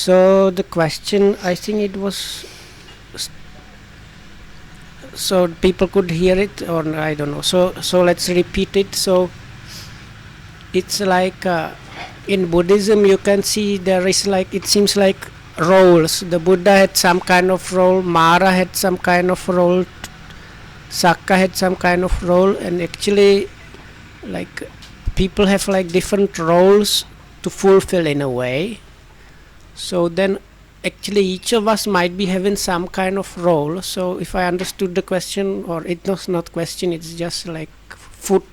So the question, I think it was, so people could hear it, or I don't know. So let's repeat it. So it's like in Buddhism, you can see there is like, it seems like roles. The Buddha had some kind of role, Mara had some kind of role, Sakka had some kind of role, and actually, like, people have like different roles to fulfill in a way. So then actually each of us might be having some kind of role. So if I understood the question, or it was not question, it's just like food,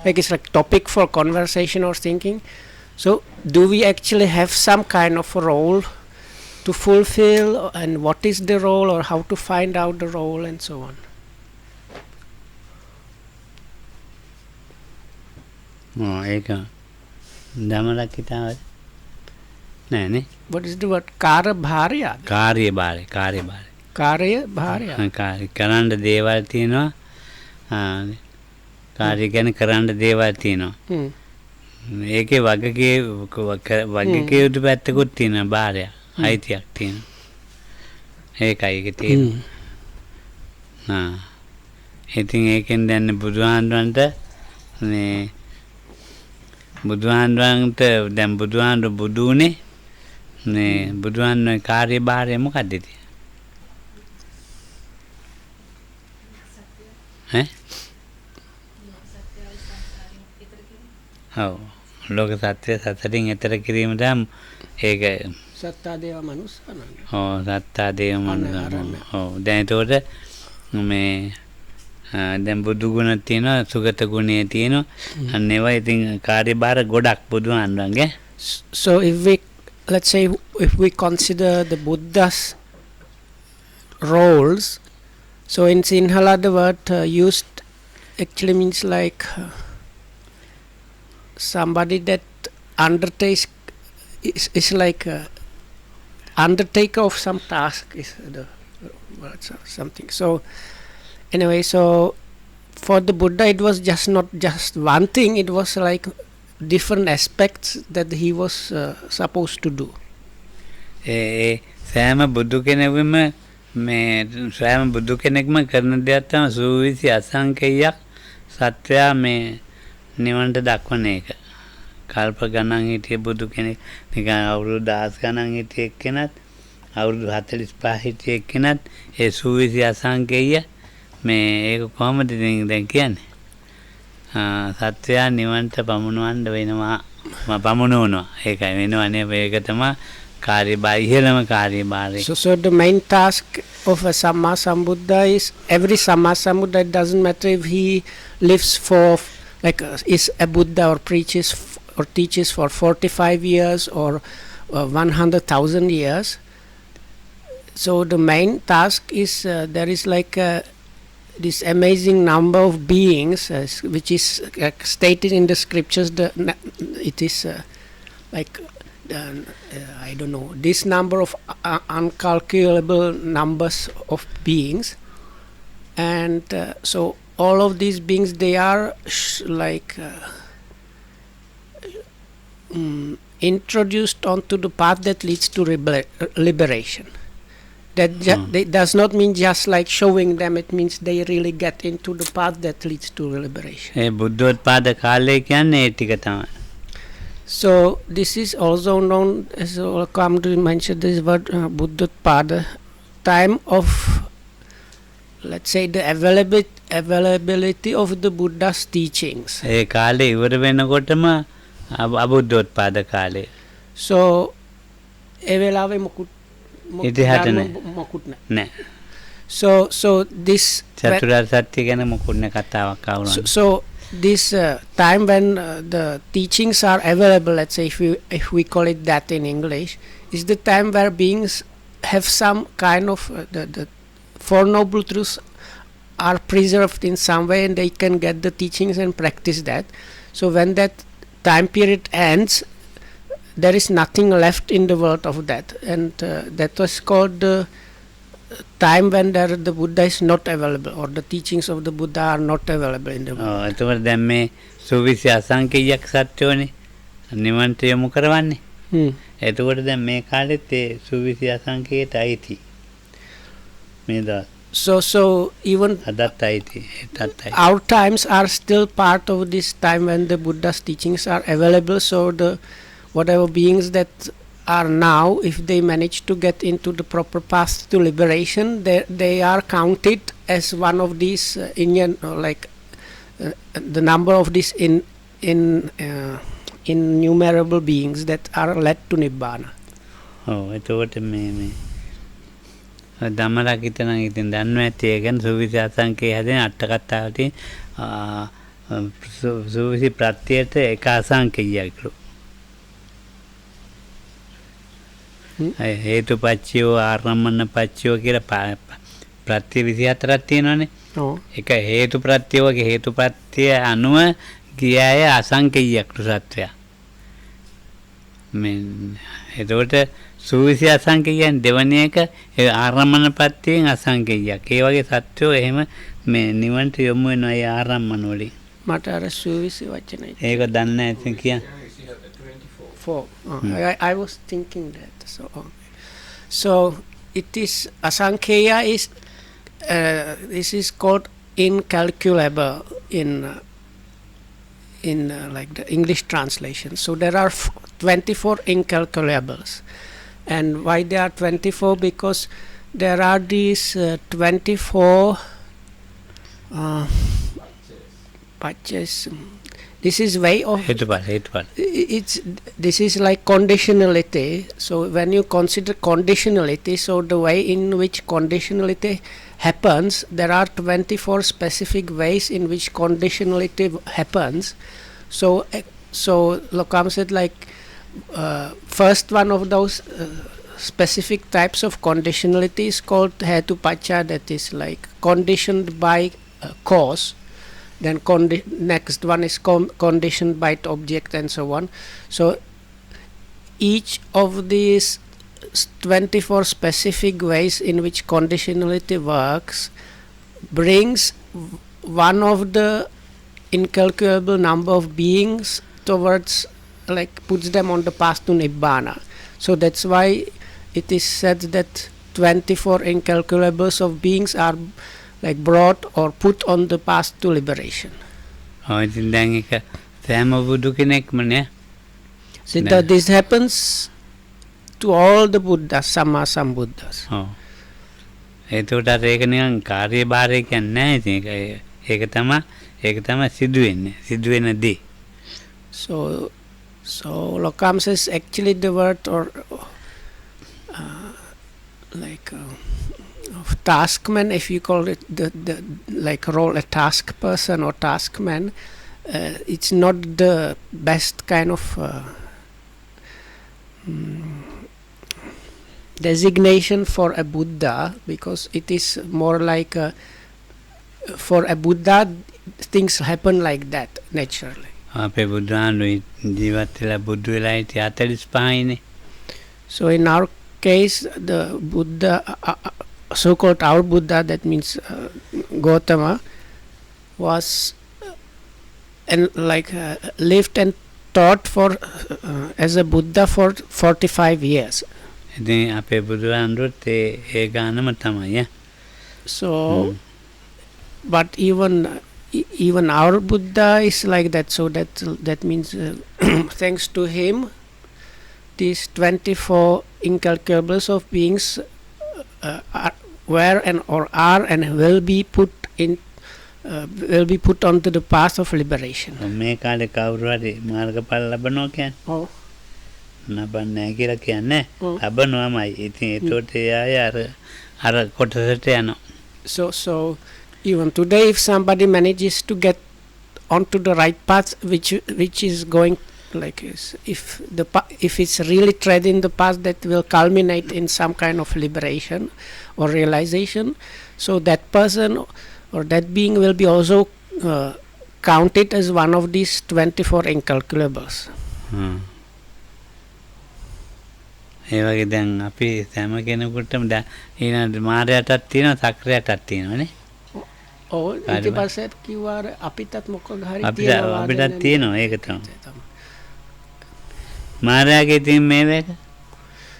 like it's like topic for conversation or thinking. So do we actually have some kind of a role to fulfill, and what is the role, or how to find out the role, and so on? ඒක දමලක්කිතාව නෑනේ What is the word? Kara bharya? කාර්ය භාරය කාර්ය භාරය Karya bharya? කාර්ය කරන්න දේවල් තියෙනවා කාර්ය ගැන කරන්න දේවල් තියෙනවා Hmm. ඒකේ වගකේ යුතු පැත්තකුත් තියෙනවා භාරයක් අයිතියක් තියෙනවා ඒකයි ඒක තියෙනවා ඉතින් ඒකෙන් දැන් බුදුහාමුදුරන්ට මේ බුදුහාමුදුරන්ට දැන් බුදුහාමුදුර බුදු වුණේ මේ බුදුහාමුදුරේ කාර්යභාරය මොකක්ද ඉතින් ඈ ඔව් ලෝක සත්‍ය සතරින් එතර කිරීම දැන් ඒක Satta deva manusana. ඔව් සත්තා දේව මනුස්සයන් ඔව් දැන් ඒතකොට මේ දැන් බුදු ගුණ තියෙනවා සුගත ගුණය තියෙනවා අන්න ඒවා ඉතින් කාර්යභාර ගොඩක් බුදුහාමුදුරන්ගේ So if we, let's say, if we consider the Buddha's roles, so in Sinhala the word used actually means like somebody that undertakes, is like undertaker of some task, is the word or something. So anyway, so for the Buddha it was just not just one thing, it was like different aspects that he was supposed to do. ඒ සෑම බුදු කෙනෙකුම මේ සෑම බුදු කෙනෙක්ම කරන දෙයක් තමයි සූවිසි අසංකේයයක් සත්‍යය මේ නිවනට දක්වන එක. කල්ප ගණන් හිටිය බුදු කෙනෙක් නිකන් අවුරුදු 10 ගණන් හිටිය එක්කෙනත් අවුරුදු 45 හිටිය එක්කෙනත් ඒ සූවිසි අසංකේය මේ ඒක කොහොමද දැන් කියන්නේ? සත්‍යය නිවනට පමුණවන්න වෙනවා පමුණවනවා ඒකයි වෙනවනේ ඒක තමයි කාර්යභාරය ඉහළම කාර්යභාරය. So the main task of a Samma Sambuddha is, every Samma Sambuddha, it doesn't matter if he lives for like is a Buddha or preaches or teaches for 45 years or 100,000 years. So the main task is there is like this amazing number of beings which is stated in the scriptures. It is like I don't know, this number of uncalculable numbers of beings, and so all of these beings, they are like introduced onto the path that leads to liberation. That does not mean just like showing them, it means they really get into the path that leads to liberation. ඒ බුද්ධෝත්පාද කාලය කියන්නේ ඒ ටික තමයි. So this is also known as, come to mention this word, Buddhotpada, time of, let's say, the availability of the Buddha's teachings. ඒ කාලේ ඉවර වෙනකොටම අබුද්ධෝත්පාද කාලය. So ඒ වෙලාවේ මොකුත් ඉතිහාස නෑ. So this චතුරාර්ය සත්‍ය ගැන මොකුත් නෑ කතාවක් ආවුණා. So this time when the teachings are available, let's say if we call it that in English, is the time where beings have some kind of the Four Noble Truths are preserved in some way, and they can get the teachings and practice that. So when that time period ends, there is nothing left in the world of that, and that was called the time when the Buddha is not available, or the teachings of the Buddha are not available in the world. එතකොට දැන් මේ සූවිසි අසංකේයයක් සත්‍යෝනේ නිවන්ට යොමු කරවන්නේ. Hmm. එතකොට දැන් මේ කාලෙත් ඒ සූවිසි අසංකේයයට අයිති. මේ දවස් So even අදත් අයිති. ඒටත් අයිති. our times are still part of this time when the Buddha's teachings are available. So the whatever beings that are now, if they manage to get into the proper path to liberation, they are counted as one of these Indian the number of these innumerable beings that are led to Nibbana. ඔව් එතකොට මේ දමරක් හිතන ඉතින් දන්නවා ඇති ඒ කියන්නේ සූවිසි අසංකේය හැදෙන අට කතාවලින් සූවිසි ප්‍රත්‍යයට එක අසංකේයයක්ලු. හේතුපච්චයෝ ආරම්මන පච්චයෝ කියලා ප්‍රත්‍ය 24ක් තියෙනවානේ. Oh. එක හේතු ප්‍රත්‍යයෝගේ හේතු ප්‍රත්‍ය අනුව ගියාය අසංකේයයක්ලු සත්‍යය. මේ එතකොට සූවිසි අසංකේයයන් දෙවන එක ආරම්මන පත්‍යයෙන් අසංකේයයක්. ඒ වගේ සත්‍යෝ එහෙම මේ නිවන්ට යොමු වෙනවා ඒ ආරම්මන වලින්. මට අර සූවිසි වචනයි. ඒක දන්නේ නැති කියන්න. I was thinking that. So it is asankheya is this is called incalculable in like the English translation. So there are 24 incalculables. And why there are 24? Because there are these 24 patches. This is way of හේතුඵල this is like conditionality. So when you consider conditionality, so the way in which conditionality happens, there are 24 specific ways in which conditionality happens. So Lokam said like first one of those specific types of conditionality is called hetupacha, that is like conditioned by cause. Then next one is conditioned by object, and so on. So each of these 24 specific ways in which conditionality works brings one of the incalculable number of beings towards, like puts them on the path to Nibbana. So that's why it is said that 24 incalculables of beings are like brought or put on the path to liberation. ඔව් ඉතින් දැන් එක සෑම බුදු කෙනෙක්ම නේ. So that this happens to all the Buddhas, Samma Sambuddhas. ඔව් එතකොට අර ඒක නිකන් කාර්යභාරය කියන්නේ නැහැ. ඉතින් ඒක තමයි සිදුවෙන දේ. So Lokam says actually the word or of taskman, if you call it the like role a task person or taskman, it's not the best kind of designation for a Buddha, because it is more like for a Buddha things happen like that naturally. අපේ බුදුහාමුදුරුවෝ ජීවත් වෙලා බුදු වෙලා හිටිය 45යිනේ. So in our case, the Buddha, so-called our Buddha, that means Gautama, was lived and taught for as a Buddha for 45 years. ඉතින් අපේ බුදුහාමුදුරුවෝත් ඒ ගානම තමයි. So but even our Buddha is like that. So that means thanks to him, these 24 incalculables of beings were and or are and will be put onto the path of liberation. මේ කාලේ කවුරු හරි මාර්ගඵල ලබනවා කියන්නේ. Oh. නබන්නේ කියලා කියන්නේ ලබනවාමයි. ඉතින් ඒතකොට එයාය අර කොටසට යනවා. So even today, if somebody manages to get onto the right path, which is going like if it's really treading the path that will culminate in some kind of liberation or realization, so that person or that being will be also counted as one of these 24 incalculables. ඒ වගේ දැන් අපි සෑම කෙනෙකුටම ඊළඟ මායයටත් තියෙනවා සක්‍රියටත් තියෙනවානේ. ඔව් ඊට පස්සේ කිව්වා අපිටත් මොකක් හරි තියෙනවා ඒක තමයි. මාරයාගේ ඉතින් මේ වැක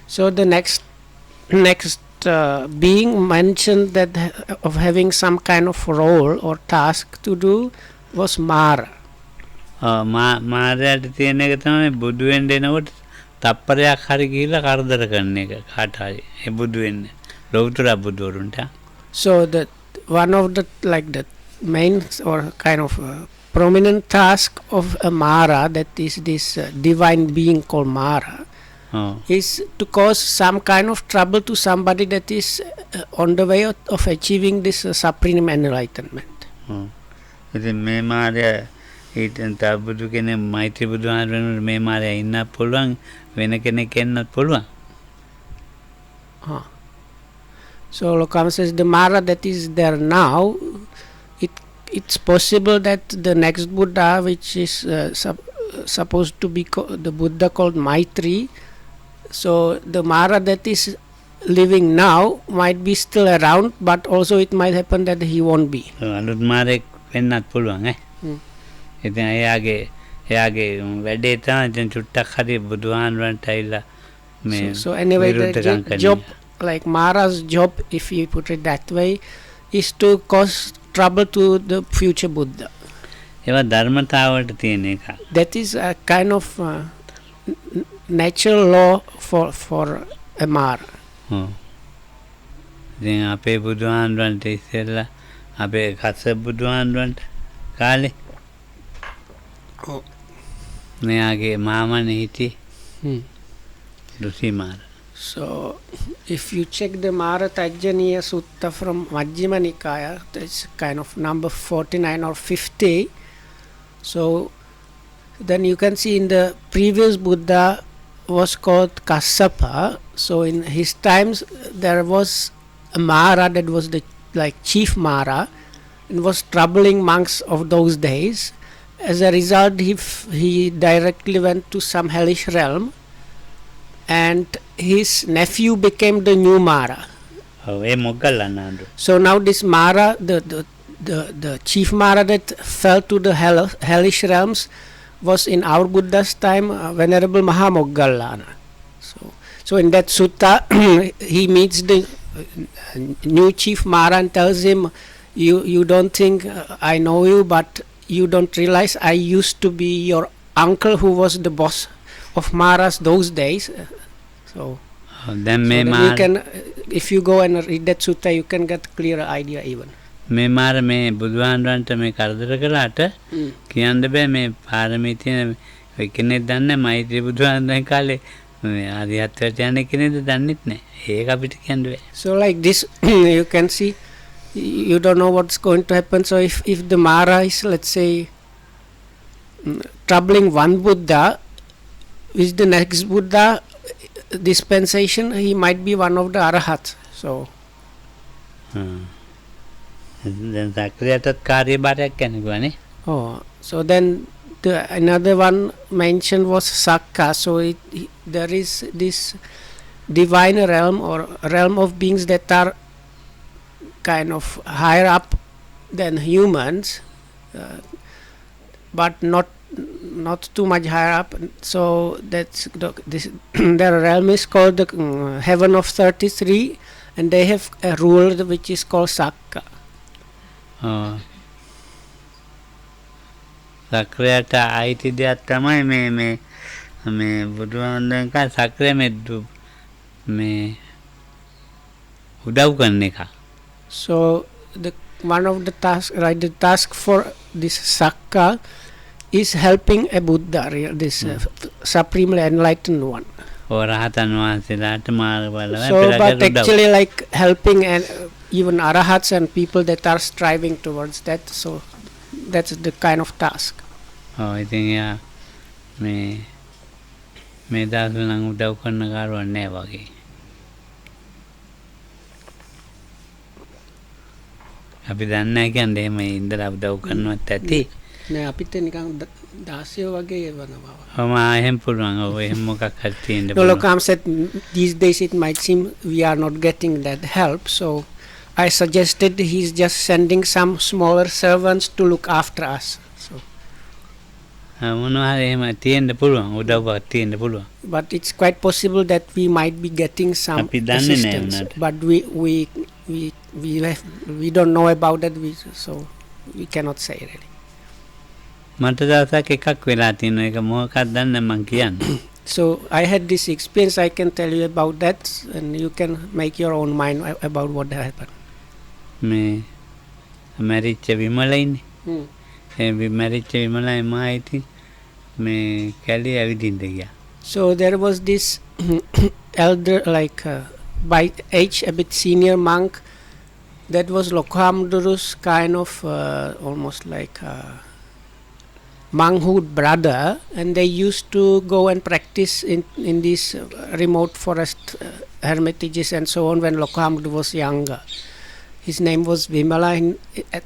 So the next being mentioned that of having some kind of role or task to do was Mara. මාරයාට තියෙන එක තමයි බුදු වෙන්න එනකොට තප්පරයක් හරි ගිහිල්ලා කරදර කරන එක කාට හරි ඒ බුදු වෙන්න ලෞතර බුදුරුන්ට. So the one of the main or kind of prominent task of a Mara, that is this divine being called Mara, is to cause some kind of trouble to somebody that is on the way of achieving this supreme enlightenment. ඉතින් මේ මාරයා ඊටෙන් තබුදු කෙනෙක් මෛත්‍රී බුදුහාමුදුරනේ මේ මාරයා ඉන්නත් පුළුවන් වෙන කෙනෙක් එන්නත් පුළුවන්. So Lokama says the Mara that is there now, it's possible that the next Buddha, which is supposed to be the Buddha called Maitri, so the Mara that is living now might be still around, but also it might happen that he won't be. අලුත් මාරෙක් වෙන්නත් පුළුවන් ඈ. ඉතින් එයාගේ වැඩේ තමයි ඉතින් චුට්ටක් හරි බුදුහාමුදුරන්ට ඇවිල්ලා මේ so anyway the job, like Mara's job, if you put it that way, is to cause trouble to the future Buddha. ඒවා ධර්මතාවලට තියෙන එක. That is a kind of natural law for a Mara. ඉතින් අපේ බුදුහාමුදුරන්ට ඉස්සෙල්ලා අපේ කස්සප බුදුහාමුදුරන්ට කාලේ මෙයාගේ මාමනේ හිටියේ රුසි මාර. So if you check the Mara Tajjaniya Sutta from Majjhima Nikaya, that's kind of number 49 or 50. So then you can see in the previous Buddha was called Kassapa. So in his times there was a Mara that was the chief Mara and was troubling monks of those days. As a result, he directly went to some hellish realm, and his nephew became the new Mara. So now this Mara, the chief Mara that fell to the hellish realms, was in our Buddha's time Venerable Mahamoggallana. So in that sutta he meets the new chief Mara and tells him, you don't think I know you, but you don't realize I used to be your uncle who was the boss of Maras those days. So then you can, if you go and read that sutta, you can get clearer idea even. මේ මාර මේ බුදුහාමුදුරන්ට මේ කරදර කළාට කියන්න බෑ මේ පාරමී තියෙන ඔය කෙනෙක් දන්නේ මෛත්‍රී බුදුහාමුදුරන් කාලේ ආරියත්වයට යන්නේ කෙනෙක්ද දන්නෙත් නෑ. ඒක අපිට කියන්න බෑ. So like this you can see, you don't know what's going to happen. So if the Mara is, let's say, troubling one Buddha, with the next Buddha dispensation he might be one of the Arahats. So දැන් සක්‍රියටත් කාර්යභාරයක් යනවානේ. So then another one mentioned was Sakka. So there is this divine realm or realm of beings that are kind of higher up than humans, but not too much higher up. So that's their realm is called the heaven of 33, and they have a rule which is called Sakka. සක්‍රියට අයිති දෙයක් තමයි මේ බුදුහාමුදුරන් කා සක්‍රිය මේ උදව් කරන එක. So one of the task for this Sakka is helping a Buddha, this supremely enlightened one. රහතන් වහන්සේලාට මාර්ගඵල So but actually like helping and even Arahats and people that are striving towards that. So that's the kind of task. ඉතින් යා මේ දාස නම් උදව් කරන කාරණා නෑ වගේ. අපි දන්නේ නැහැ කියන්නේ එහෙම ඉඳලා උදව් කරනවත් ඇති. නෑ අපිට නිකන් දාසියෝ වගේ වෙනවා. එහෙම පුළුවන්. එහෙම මොකක් හරි තියෙන්න පුළුවන්. Lokam said these days it might seem we are not getting that help, so I suggested he's just sending some smaller servants to look after us. So මොනවා හරි එහෙම තියෙන්න පුළුවන් උදව්වක් තියෙන්න පුළුවන්. But it's quite possible that we might be getting some අපි දන්නේ නෑ assistance. උනාට. But we don't know about that. So we cannot say really. මට දවසක් එකක් වෙලා තියෙනවා ඒක මොකක්ද දන්නේ මං කියන්න. So I had this experience. I can tell you about that, and you can make your own mind about what happened. මේ මැරිච්ච විමල ඉන්නේ. ඒ මැරිච්ච විමලයි මා ඉතින් මේ කැලේ ඇවිදින්න ගියා. So there was this elder, like by age a bit senior monk, that was Lokhamduru's kind of almost like monkhood brother, and they used to go and practice in these remote forest hermitages and so on when Lokhamduru was younger. His name was Vimala.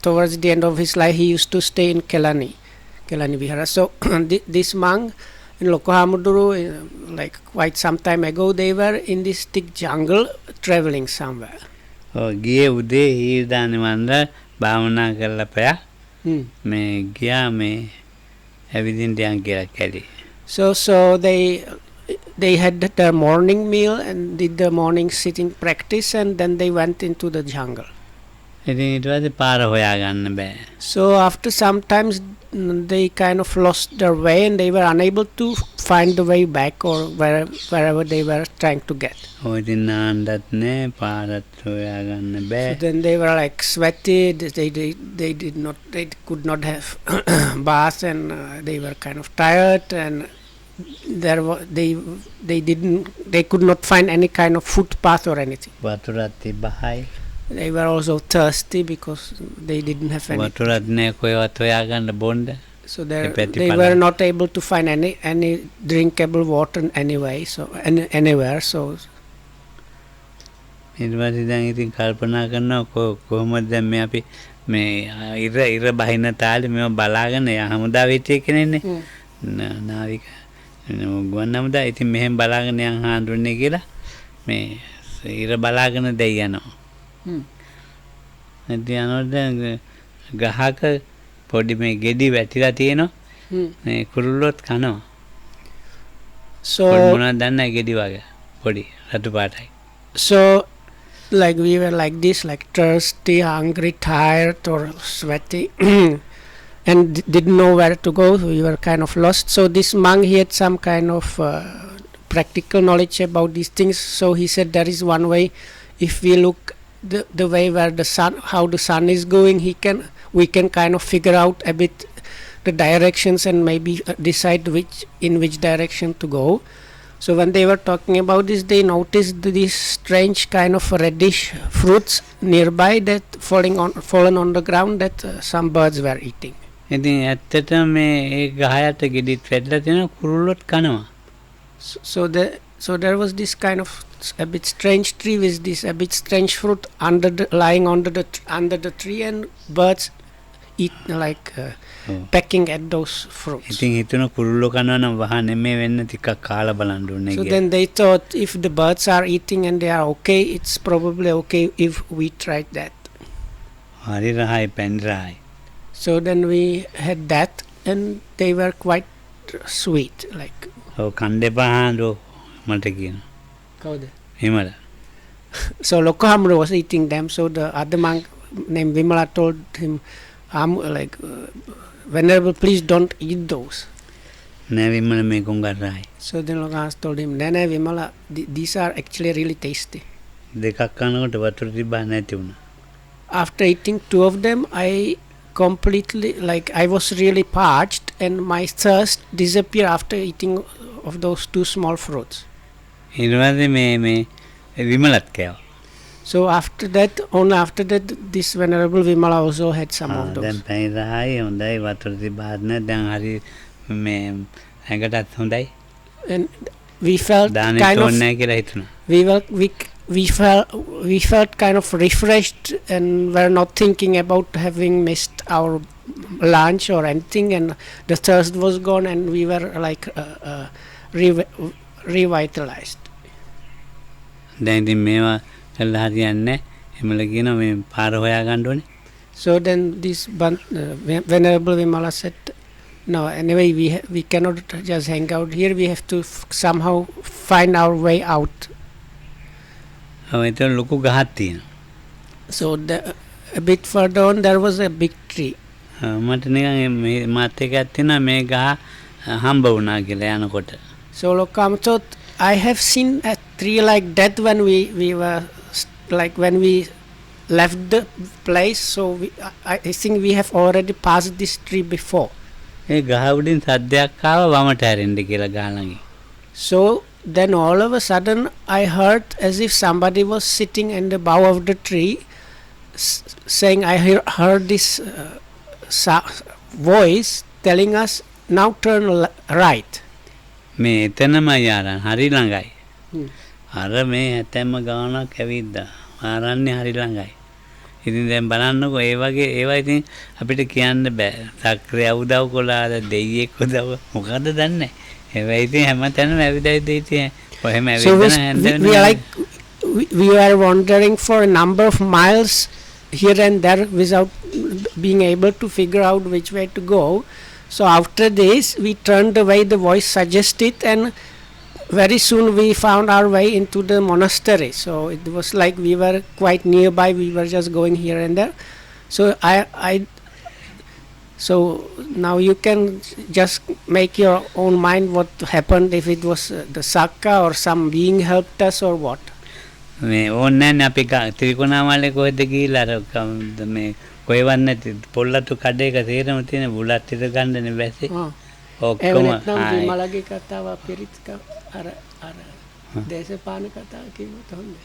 Towards the end of his life, he used to stay in Kelani Vihara. So this monk and Lokhamduru, like quite some time ago, they were in this thick jungle traveling somewhere. ගියේ උදේ ඊදානේ වන්ද භාවනා කරලා පෑ මේ ගියා මේ ඇවිදින්න යන් කියලා කැලේ. So they had their morning meal and did the morning sitting practice, and then they went into the jungle. ඉතින් ඊට පස්සේ පාර හොයාගන්න බෑ. So after some times they kind of lost their way and they were unable to find the way back or wherever they were trying to get. ඔය ඉතින් නාන්නත් නෑ පාරත් හොයාගන්න බෑ. So then they were like sweaty. They could not have bath, and they were kind of tired, and they could not find any kind of footpath or anything. වතුරත් තිබ්බහයි. They were also thirsty because they didn't have any. වතුරත් නෑ කොහෙවත් හොයාගන්න බොන්න. So they were not able to find any drinkable water anyway. So anywhere. So ඊට පස්සේ දැන් ඉතින් කල්පනා කරනවා කොහොමද දැන් මේ අපි මේ ඉර බහින තාලේ මේව බලාගෙන හමුදාවේ හිටිය කෙනෙක්නේ නාවික ගුවන් හමුදා ඉතින් මෙහෙම බලාගෙන යන් හාඳුන්නේ කියලා මේ ඉර බලාගෙන දෙයි යනවා. ඉතින් යනකොට ගහක පොඩි මේ ගෙඩි වැටිලා තියෙනවා මේ කුරුල්ලොත් කනවා. So මොනවද දන්නේ ගෙඩි වගේ පොඩි රතු පාටයි. So like we were like this, like thirsty, hungry, tired or sweaty and didn't know where to go. We were kind of lost. So this monk, he had some kind of practical knowledge about these things. So he said there is one way. If we look the way where the sun, how the sun is going, we can kind of figure out a bit the directions and maybe decide in which direction to go. So when they were talking about this, they noticed these strange kind of reddish fruits nearby that fallen on the ground that some birds were eating. ඉතින් ඇත්තටම මේ ඒ ගහයට ගෙඩිත් වැටලා තියෙනවා කුරුල්ලොත් කනවා. So there was this kind of a bit strange tree with this a bit strange fruit lying under the tree, and birds eat like pecking at those fruits. ඉතින් හිතන කුරුල්ලෝ කනවා නම් වහන්නේ මේ වෙන්න ටිකක් කාලා බලන්න ඕනේ So කියලා. then they thought if the birds are eating and they are okay, it's probably okay if we tried that. හරි රහයි පැන් රහයි. So then we had that, and they were quite sweet. Like ඔව් කණ්ඩේ පහඳෝ මට කියනවා. කවුද? හිමල. So Lokhamduru was eating them. So the other monk named Vimala told him, like, Venerable, please don't eat those. නෑ විමල මේ කුංගල් රහයි. So then Lokhamduru told him, no, Vimala, these are actually really tasty. දෙකක් කනකොට වතුර තිබ්බා නැති වුණා. After eating two of them, I was really parched, and my thirst disappeared after eating of those two small fruits. ඊට පස්සේ මේ විමලත් කෑවා. So after that, this Venerable Vimala also had some of those. දැන් පැන් රහයි හොඳයි වතුර තිබ්බාත් නෑ දැන් හරි මේ ඇඟටත් හොඳයි. And we felt දානෙත් kind of ඕනේ නැහැ කියලා හිතුණා. we felt kind of refreshed, and were not thinking about having missed our lunch or anything, and the thirst was gone, and we were like revitalized. දැන් ඉතින් මේවා කළා හරියන්නේ හිමල කියනවා මේ පාර හොයා ගන්න ඕනේ. So then this Venerable Vimala said, No, anyway, we cannot just hang out here. We have to somehow find our way out. එතන ලොකු ගහක් තියෙනවා. So a bit further on, there was a big tree. මට නිකන් මේ මාත් එකක් තියෙනවා මේ ගහ හම්බ වුණා කියලා යනකොට. So Lokam thought, I have seen a tree like that when we were like when we left the place. So I think we have already passed this tree before. ඒ ගහ උඩින් සද්දයක් ආවා වමට හැරෙන්න කියලා ගහ ළඟින්. So then all of a sudden I heard as if somebody was sitting in the bough of the tree saying, I heard this voice telling us, now turn right. මේ එතනම යාරන් හරි ළඟයි. Hmm. අර මේ හැතැම්ම ගානක් ඇවිද්දා. ආරන්නේ හරි ළඟයි. ඉතින් දැන් බලන්නකෝ ඒ වගේ ඒවා ඉතින් අපිට කියන්න බෑ. සක්‍රිය උදව් කළාද දෙයියෙක් උදව් මොකද්ද දන්නේ. ඒවා ඉතින් හැමතැනම ඇවිදයි දෙයිතියි. කොහෙම So ඇවිදන we are like we were wandering for a number of miles here and there without being able to figure out which way to go. So after this we turned the way the voice suggested, and very soon we found our way into the monastery. So it was like we were quite nearby. We were just going here and there. So so now you can just make your own mind what happened, if it was the Sakka or some being helped us or what. මේ ඕන්නේ නැහැ අපි ත්‍රිකුණාමලේ කොහෙද ගිහිල්ලා අර මේ කොහෙවත් නැති පොල්ලතු කඩේක තේරෙම තියෙන බුලත් ඉර ගන්නනේ බැසේ. ඔක්කොම මලගේ කතාව පිරිත් අර දේශපාලන කතාව කිව්වොත් හොඳයි.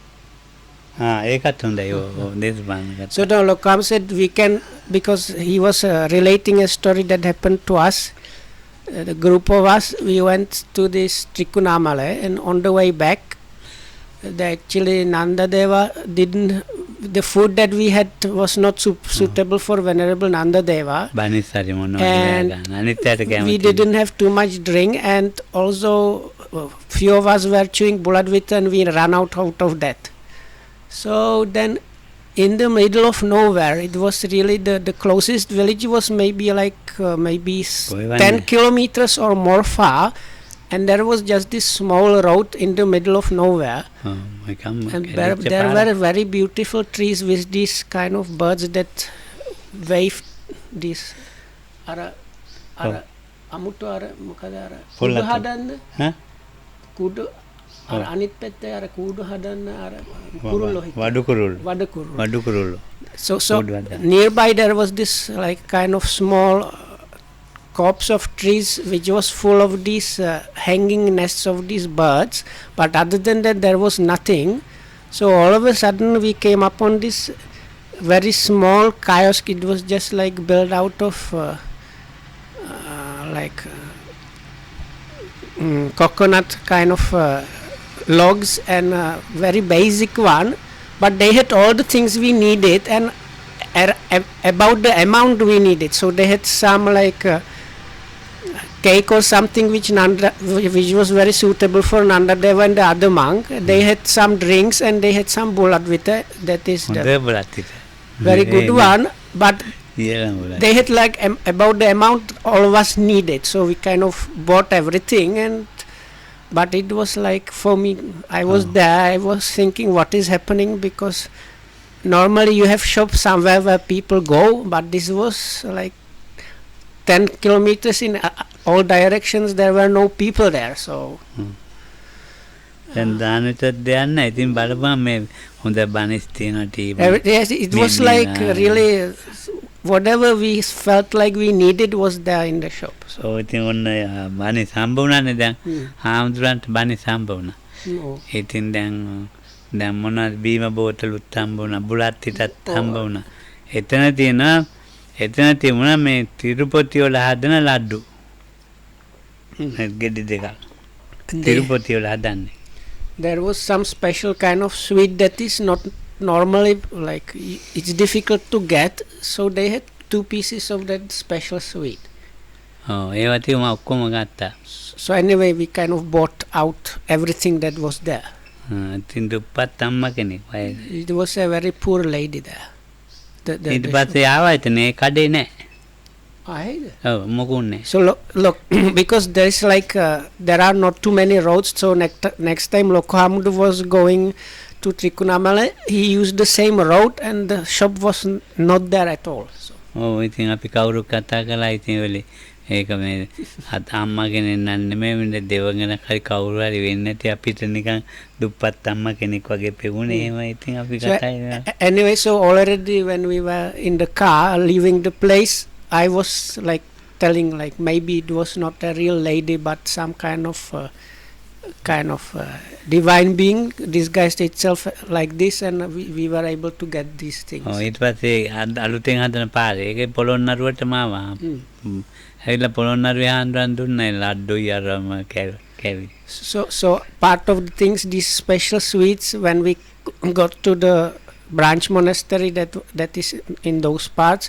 ඒකත් හොඳයි. ඔව් දේශපාලන කතාව. So now Lokam said we can, because he was relating a story that happened to us. The group of us, we went to this Trikunamale, and on the way back, actually Nandadeva didn't. The food that we had was not suitable for Venerable Nandadeva. බනිස්සරි මොනවා And අනිත්‍යයට we කැමති. didn't have too much drink, and also few of us were chewing buladvita, and we ran out of that. So then in the middle of nowhere, it was really the closest village was maybe like maybe 10 kilometers or more far, and there was just this small road in the middle of nowhere. And there were very beautiful trees with these kind of birds that wave this amutu මොකද කුඩු හදන්න කුඩු අනිත් පැත්තේ කුඩු හදන්න කුරුල්ලෝ වඩ කුරුල්ලෝ. So nearby there was this like kind of small copse of trees which was full of these hanging nests of these birds, but other than that there was nothing. So all of a sudden we came upon this very small kiosk. It was just like built out of coconut kind of logs, and very basic one, but they had all the things we needed and about the amount we needed. So they had some like cake or something which was very suitable for Nandadeva and the other monk. They had some drinks and they had some buladvita. That is the very good one, but they had like about the amount all of us needed. So we kind of bought everything, but it was like, for me, I was there, I was thinking what is happening, because normally you have shops somewhere where people go, but this was like 10 kilometers in all directions. There were no people there. So දැන් දානෙට දෙන්න ඉතින් බලපන් මේ හොඳ බනිස් තියෙන TV. Yes, it was like really whatever we felt like we needed was there in the shop. So ඉතින් ඔන්න බනිස් හම්බ වුණානේ දැන්. හාමුදුරන්ට බනිස් හම්බ වුණා. ඉතින් දැන් මොනවද බීම බෝතලුත් හම්බ වුණා. බුලත් හිටත් හම්බ වුණා. එතන තියුණා මේ තිරුපති වල හදන ලඩු. ගෙඩි දෙකක්. තිරුපති වල හදන්නේ. There was some special kind of sweet that is not normally, like it's difficult to get, so they had 2 pieces of that special sweet. ඒවා තියුම ඔක්කොම ගත්තා. So anyway we kind of bought out everything that was there. ඉතින් දුප්පත් අම්මා කෙනෙක්. It was a very poor lady there. ඊට පස්සේ ආවා ඉතින් ඒ කඩේ නෑ. ඔව් මොකුන්නේ. So look, because there is like there are not too many roads. So next time Lokohamdu was going to Trikunamala, he used the same road, and the shop was not there at all. So ඔව් ඉතින් අපි කවුරු කතා කළා ඉතින් වෙලේ ඒක මේ අම්මා කෙනෙක් නන්නේ මේ දෙවඟන හරි කවුරු හරි වෙන්නේ නැති අපිට නිකන් දුප්පත් අම්මා කෙනෙක් වගේ පෙවුනේ එහෙම ඉතින් අපි So, කතා anyway, so already when we were in the car leaving the place, I was like telling like maybe it was not a real lady but some kind of divine being disguised itself like this, and we were able to get these things. ඔව් ඊට පස්සේ අලුතෙන් හදන පාරේ ඒකේ පොළොන්නරුවට මාව ඇවිල්ලා පොළොන්නරුවේ ආන්දරන් දුන්නා ලඩ්ඩුයි අරම කැවි. So part of the things, these special sweets, when we got to the branch monastery that is in those parts,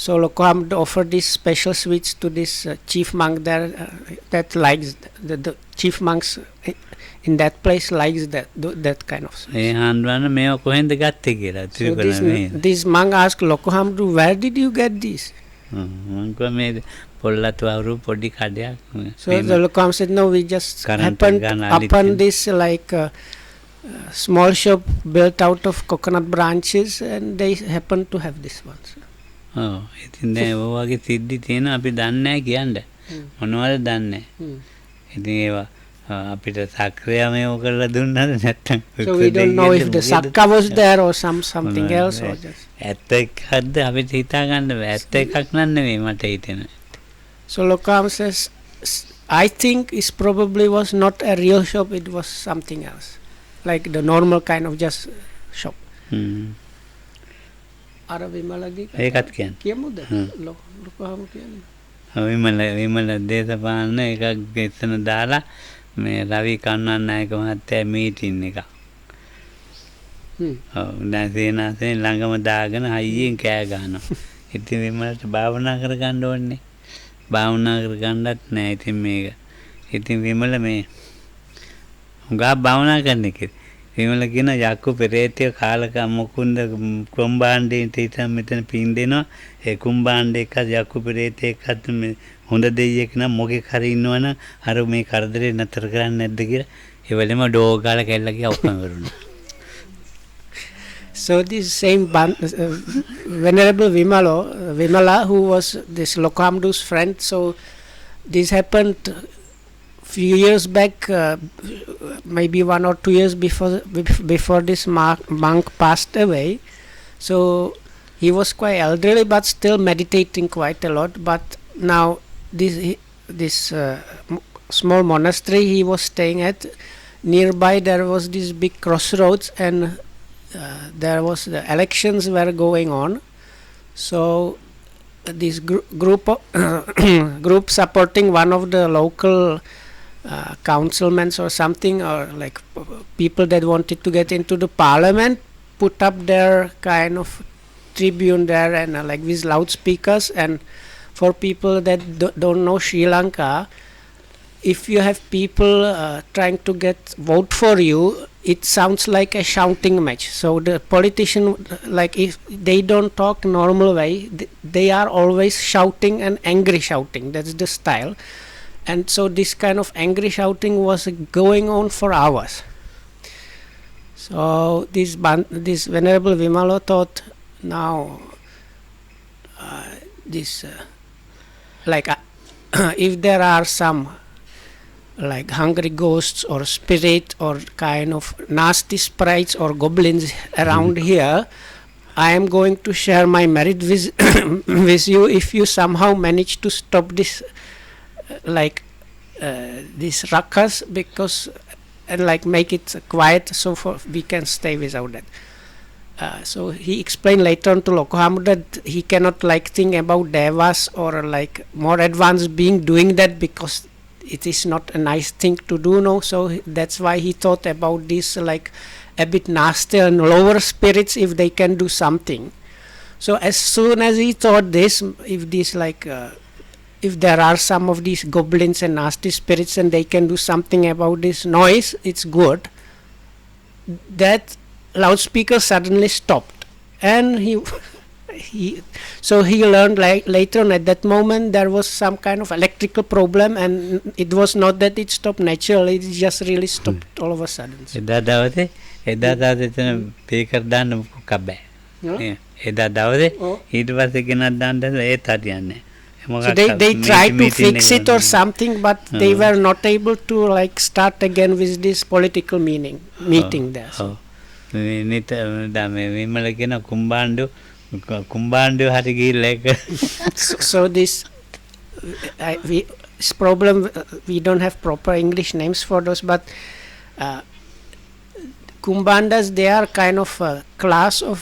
so Lokohamd offered these special sweets to this chief monk there that likes the chief monks in that place likes that kind of sweets. ඒ ආන්දරන් මේව කොහෙන්ද ගත්තේ කියලා So තිරුකලා this monk asked Lokohamd, where did you get this? මම කිව්වා මේ පොල්ලතු අවුරු පොඩි කඩයක්. So the Lokohamd said, no, we just Current happened gun upon addiction. this like small shop built out of coconut branches, and they happened to have this one. So, ඔව් ඉතින් දැන් ඔය වගේ සිද්ධි තියෙනවා අපි දන්නේ නැහැ කියන්න. මොනවද දන්නේ නැහැ. ඉතින් ඒවා අපිට සක්‍රිය මේව කරලා දුන්නද නැත්නම් so we don't know if the sakka was there or something else or just. ඇත්ත එක්කද අපිට හිතා ගන්න බෑ. ඇත්ත එකක් නන් නෙවෙයි මට හිතෙනවා. So Lokohamd says, I think it probably was not a real shop, it was something else, like the normal kind of just shop. අර විමලගේ ඒකත් කියන්නේ. කියමුද? Lokohamd කියන්නේ. විමල දේශපාලන එකක් එතන දාලා මේ රවි කරුණානායක මහත්තයා මීටින් එක. ඔව් දැන් සේනාසනේ ළඟම දාගෙන හයියෙන් කෑ ගන්නවා. ඉතින් විමලට භාවනා කරගන්න ඕනේ. භාවනා කරගන්නත් නෑ ඉතින් මේක. ඉතින් විමල මේ හුඟා භාවනා කරන්න කිව්වා. විමල කියන යක්කු පෙරේතය කාලක මොකුන්ද කුම්බාණ්ඩේ තීතම් මෙතන පින් දෙනවා. ඒ කුම්බාණ්ඩේ එක යක්කු පෙරේතය එක්කත් මේ හොඳ දෙයියෙක් නම් මොකෙක් හරි ඉන්නවනම් අර මේ කරදරේ නතර කරන්නේ නැද්ද කියලා ඒ වෙලෙම ඩෝග් ගාලා කැල්ලගේ ඔක්කොම කරුණා. So this same Venerable Vimala, who was this Lokohamdu's friend, so this happened few years back, maybe 1 or 2 years before this monk passed away. So he was quite elderly but still meditating quite a lot. But now this small monastery he was staying at, nearby there was this big crossroads, and there was the elections were going on. So this group supporting one of the local councilmen or something, or like people that wanted to get into the parliament, put up their kind of tribune there, and like these loudspeakers. And for people that don't know Sri Lanka, if you have people trying to get vote for you, it sounds like a shouting match. So the politician, like if they don't talk normal way, they are always shouting and angry shouting. That's the style. And so this kind of angry shouting was going on for hours. So this Venerable Vimala thought, now if there are some like hungry ghosts or spirit or kind of nasty sprites or goblins around here, I am going to share my merit with you if you somehow manage to stop this this rakas, because and like make it quiet so we can stay without that. So he explained later on to Lokohamd that he cannot like think about devas or like more advanced being doing that, because it is not a nice thing to do now. So that's why he thought about this like a bit nasty and lower spirits, if they can do something. So as soon as he thought this, if this like if there are some of these goblins and nasty spirits and they can do something about this noise, it's good. That loudspeaker suddenly stopped, and So he learned like later on at that moment there was some kind of electrical problem, and it was not that it stopped naturally, it just really stopped all of a sudden. So, එදා දවසේ එතන පේකර් දාන්න මොකක් බෑ. yeah. එදා දවසේ Oh. ඊට පස්සේ ගෙනත් දාන්න ඒත් හරියන්නේ නැහැ. So they tried to fix it or something, but they were not able to like start again with this political meeting there. So. නිත Vimala කියන කුම්බාණ්ඩු හරි ගිහිල්ලා ඒක So this this problem, we don't have proper English names for those, but Kumbandas, they are kind of a class of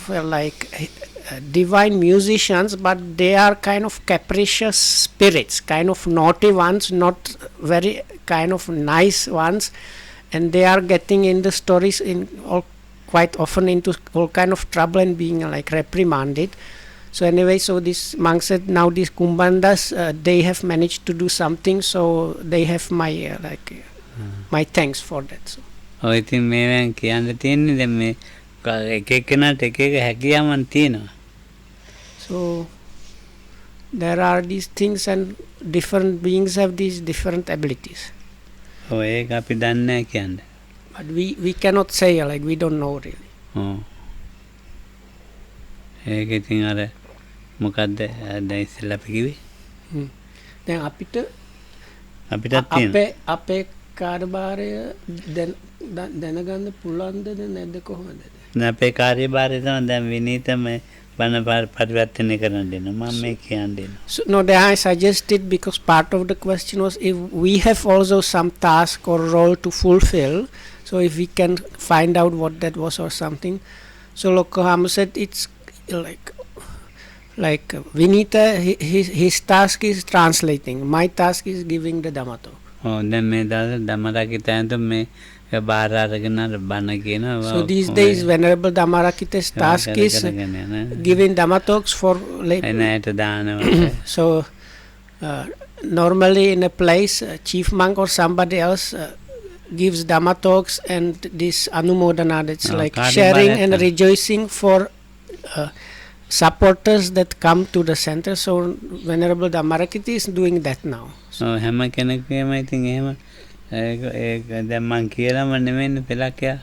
divine musicians, but they are kind of capricious spirits, kind of naughty ones, not very kind of nice ones, and they are getting in the stories in all quite often into all kind of trouble and being like reprimanded. So anyway, so this monk said now these Kumbandas, they have managed to do something, so they have my my thanks for that. So. ඔය ඉතින් මේවෙන් කියන්න තියෙන්නේ දැන් මේ එක එක්කෙනාට එක එක හැකියාවන් තියෙනවා. So there are these things, and different beings have these different abilities. ඔය ඒක අපි දන්නේ නැහැ කියන්නේ. But we cannot say, like we don't know really. ඔව්. ඒක ඉතින් අර මොකද්ද දැන් ඉස්සෙල්ලා අපි කිව්වේ? දැන් අපිට තියෙනවා. අපේ කාර්යභාරය දැනගන්න පුළුවන්ද නැද්ද කොහොමද? අපේ කාර්යභාරය තමයි දැන් විනීතම බණ පරිවර්තනය කරන්න දෙනවා. මම මේ කියන්න දෙනවා. So no, I suggested, because part of the question was if we have also some task or role to fulfill, so if we can find out what that was or something. So Lokahama said it's like Vinita, his task is translating, my task is giving the Dhammato. දැන් මේ ධම්මරකිතයන්ට මේ බාර අරගෙන බණ කියනවා. So these days Venerable Dhammarakita's task is giving Dhamma talks for එනයට දානවා. So normally in a place, chief monk or somebody else gives Dhamma talks, and this Anumodana, that's like sharing and rejoicing for supporters that come to the center. So Venerable Dhammarakita is doing that now. හැම කෙනෙක්ම ඉතින් එහෙම දැන් මං කියලාම නෙමෙයි පෙළක් යා.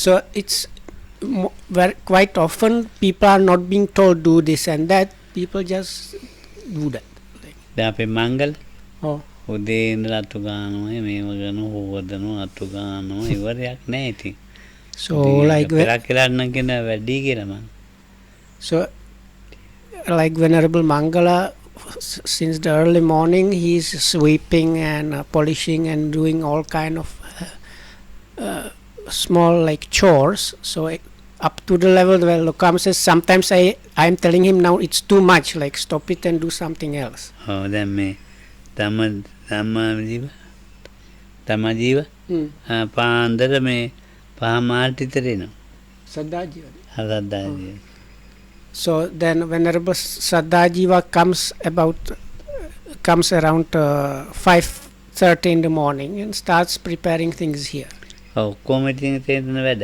So it's quite often people are not being told do this and that, people just do that. දැන් අපේ මංගල Oh. උදේ ඉඳලා අතු ගන්නවා මේව ගන්නවා හොවදනවා අතු ගන්නවා ඉවරයක් නැහැ ඉතින්. So like පෙළක් කියලා නම් කියන වැඩි කියලා මං. So like Venerable Mangala, since the early morning he is sweeping and polishing and doing all kind of small like chores. So up to the level where Lokam says sometimes I am telling him now it's too much, like stop it and do something else. දැන් මේ තමජීව පාන්දර මේ පහමාට විතර එනවා. Sadhajiva. හදද්දාජීව. So then Venerable Sadhajiva comes around 5:30 in the morning and starts preparing things here. ඔක්කොම ඉතින් තේරෙන වැඩ.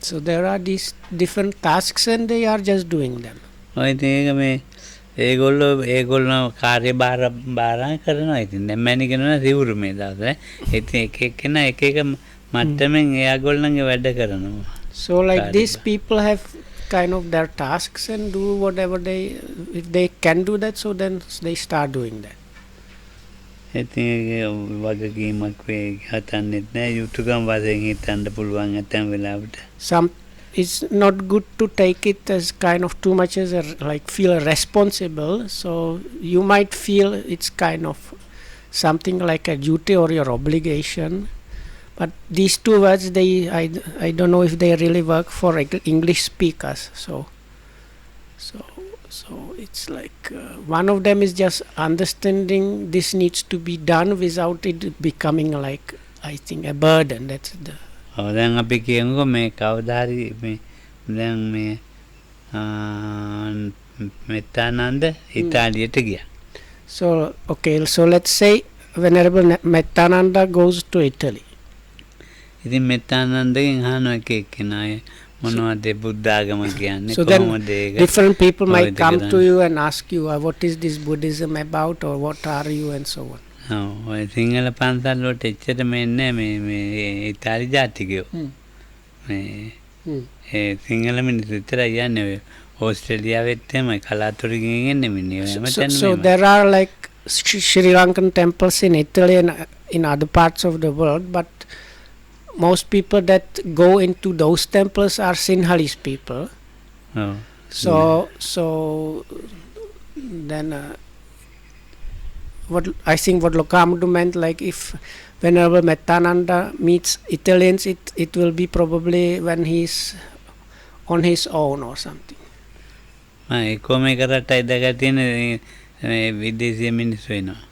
So there are these different tasks and they are just doing them. ඔය ඉතින් ඒක මේ ඒගොල්ලෝ කාර්යභාර කරනවා. ඉතින් දැන් මම කියනවා සිවුරු මේ දවස්වල. ඉතින් එක එක්කෙනා එක එක මට්ටමින් ඒගොල්ලන්ගේ වැඩ කරනවා. So like these people have kind of their tasks and do whatever if they can do that, so then they start doing that. ඉතින් වගකීමක් වේ හතන්නෙත් නෑ යුතුයකම් වශයෙන් හිතන්න පුළුවන් ඇතැම් වෙලාවට. It's not good to take it as kind of too much as feel responsible. So you might feel it's kind of something like a duty or your obligation. But these two words, I don't know if they really work for English speakers. So it's like one of them is just understanding this needs to be done without it becoming like, I think, a burden. That's the. දැන් අපි කියමුකෝ මේ කවදාහරි මේ දැන් මේ මෙත්තානන්ද ඉතාලියට ගියා. So okay, so let's say Venerable Mettananda goes to Italy. ඉතින් මෙත්තානන්දගෙන් අහනවා එක එක්කෙනා මොනවද බුද්ධාගම කියන්නේ So then කොහොමද ඒක different people might භාවිත come to කරන්නේ? you and ask you, what is this Buddhism about, or what are you, and so on. ඔය සිංහල පන්සල් වලට එච්චරම එන්නේ මේ ඉතාලි ජාතිකයෝ මේ ඒ සිංහල මිනිස්සු විතරයි යන්නේ ඔය ඕස්ට්‍රේලියාවෙත් එහෙමයි කලාතුරකින් එන්නේ මිනිස්සු හැම තැනම So there are like Sri Lankan temples in Italy and in other parts of the world, but most people that go into those temples are Sinhalese people. ඔව් So then what I think what Lokamudu meant, like if Venerable Mettananda meets Italians, it will be probably when he's on his own or something. එක්කොම එක රටයි දැකලා තියෙන විදේශීය මිනිස්සු එනවා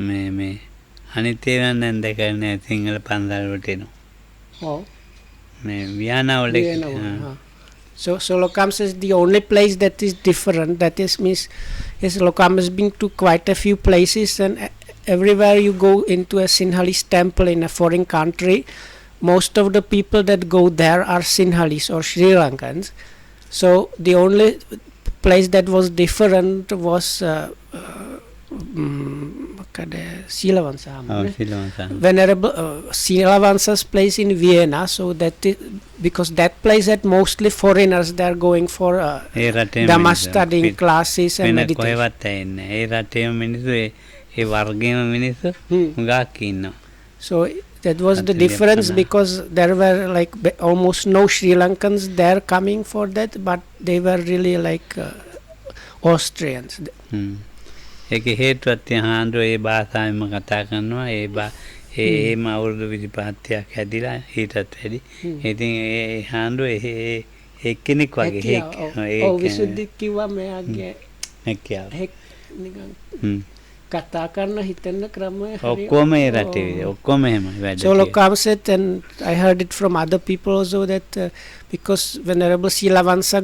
මේ අනිත් ඒවා දැන් දැකලා නැහැ සිංහල පන්සල් වලට එනවා Oh. මේ වියනා වල So Lokam says the only place that is different, that is means yes, Lokam has been to quite a few places, and everywhere you go into a Sinhalese temple in a foreign country, most of the people that go there are Sinhalese or Sri Lankans. So the only place that was different was Silavansa. Venerable Silavansa's place in Vienna. So that is, because that place had mostly foreigners, they are going for ඒ රටේ Dhamma studying classes and වෙන meditation. කොහෙවත් ඇන්නේ ඒ රටේම මිනිස්සු ඒ වර්ගයේම මිනිස්සු හුඟක් ඉන්නවා So that was the Until difference, Yapana. because there were like almost no Sri Lankans there coming for that, but they were really like Austrians. ඒක හේතුවත් හාන්දුව ඒ භාෂාවෙන්ම කතා කරනවා ඒම අවුරුදු 25ක් හැදිලා ඊටත් වැඩි ඉතින් ඒ හාන්දුව එක්කෙනෙක් වගේ Oh, විසුද්ධි කිව්වා මෙයාගේ හැකියාව නිකන් කතා කරන හිතෙන ක්‍රමය ඔක්කොම ඒ රටේ ඔක්කොම එහෙමයි වැඩ So Lokam said, and I heard it from other people also, that because Venerable Silavansa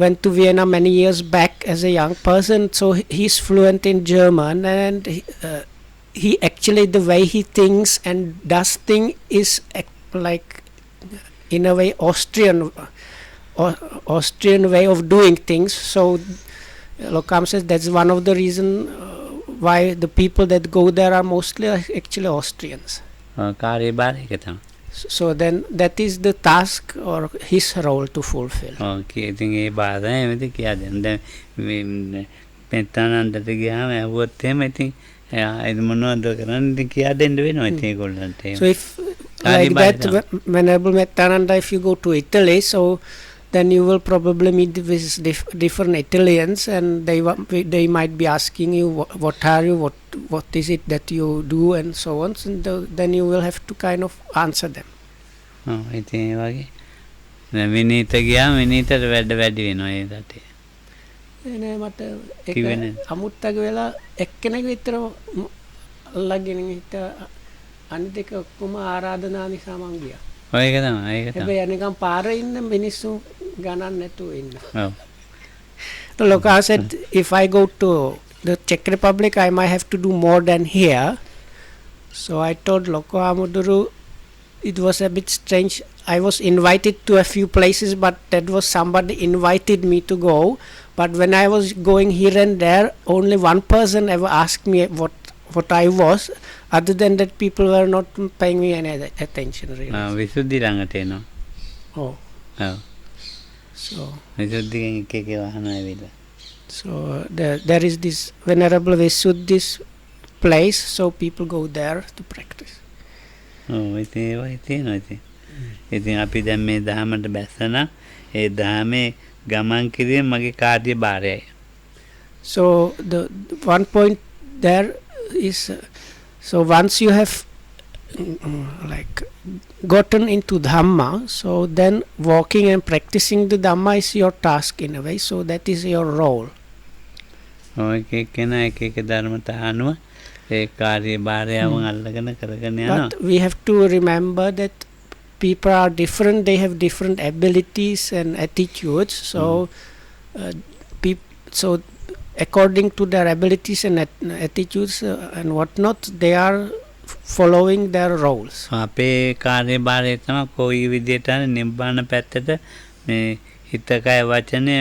went to Vienna many years back as a young person, so he's fluent in German, and he actually, the way he thinks and does things is like in a way Austrian way of doing things. So Lokam says that's one of the reason why the people that go there are mostly actually Austrians. කාර්යභාරය ඒක තමයි So then that is the task or his role to fulfill. ඉතින් ඒ බාධා එමෙති කියා දෙන්න දැන් මෙතනන්ට ගියාම ඇහුවොත් එහෙම ඉතින් ඒ මොනවද කරන්නේ ඉතින් කියා දෙන්න වෙනවා ඉතින් ඒගොල්ලන්ට So if like that, Venerable Mettananda, if you go to Italy, so then you will probably meet with different Italians, and they might be asking you, what are you, what is it that you do, and so on. So then you will have to kind of answer them. ඉතින් ඒ වගේ දැන් විනීත ගියාම විනීතට වැඩි වෙනවා ඒ රටේ නෑ මට කිව්වේ නෑ. අමුත්තක වෙලා එක්කෙනෙක් විතර අල්ලගෙන හිට අනිත් එක ඔක්කොම ආරාධනා නිසා මං ගියා. ඒක තමයි හැබැයි නිකන් පාරේ ඉන්න මිනිස්සු ගණන් නැතුව ඉන්න. ඔව් Loka said, if I go to the Czech Republic, I might have to do more than here. So I told Loko Amuduru, it was a bit strange. I was invited to a few places, but that was somebody invited me to go. But when I was going here and there, only one person ever asked me what I was. Other than that, people were not paying me any attention really. විසුද්ධි ළඟට එනවා Oh, ඔව් so විසුද්ධියෙන් එක වහන ඇවිල්ලා so there is this Venerable Visuddhi's place, so people go there to practice. ඔව් ඉතින් ඒවයි තියෙනවා ඉතින් අපි දැන් මේ දහමට බැස්සනා ඒ දහමේ ගමන් කිරීම මගේ කාර්යභාරයයි So the one point there is, so once you have like gotten into Dhamma, so then walking and practicing the Dhamma is your task in a way, so that is your role. එක එක ධර්මතා අනුව ඒ කාර්යභාරයව අල්ලගෙන කරගෙන යනවා But we have to remember that people are different, they have different abilities and attitudes, so so according to their abilities and attitudes and whatnot, they are following their roles. අපේ කාර්යභාරය තමයි කොයි විදිහට හරි නිබ්බාන පැත්තට මේ හිත කය වචනය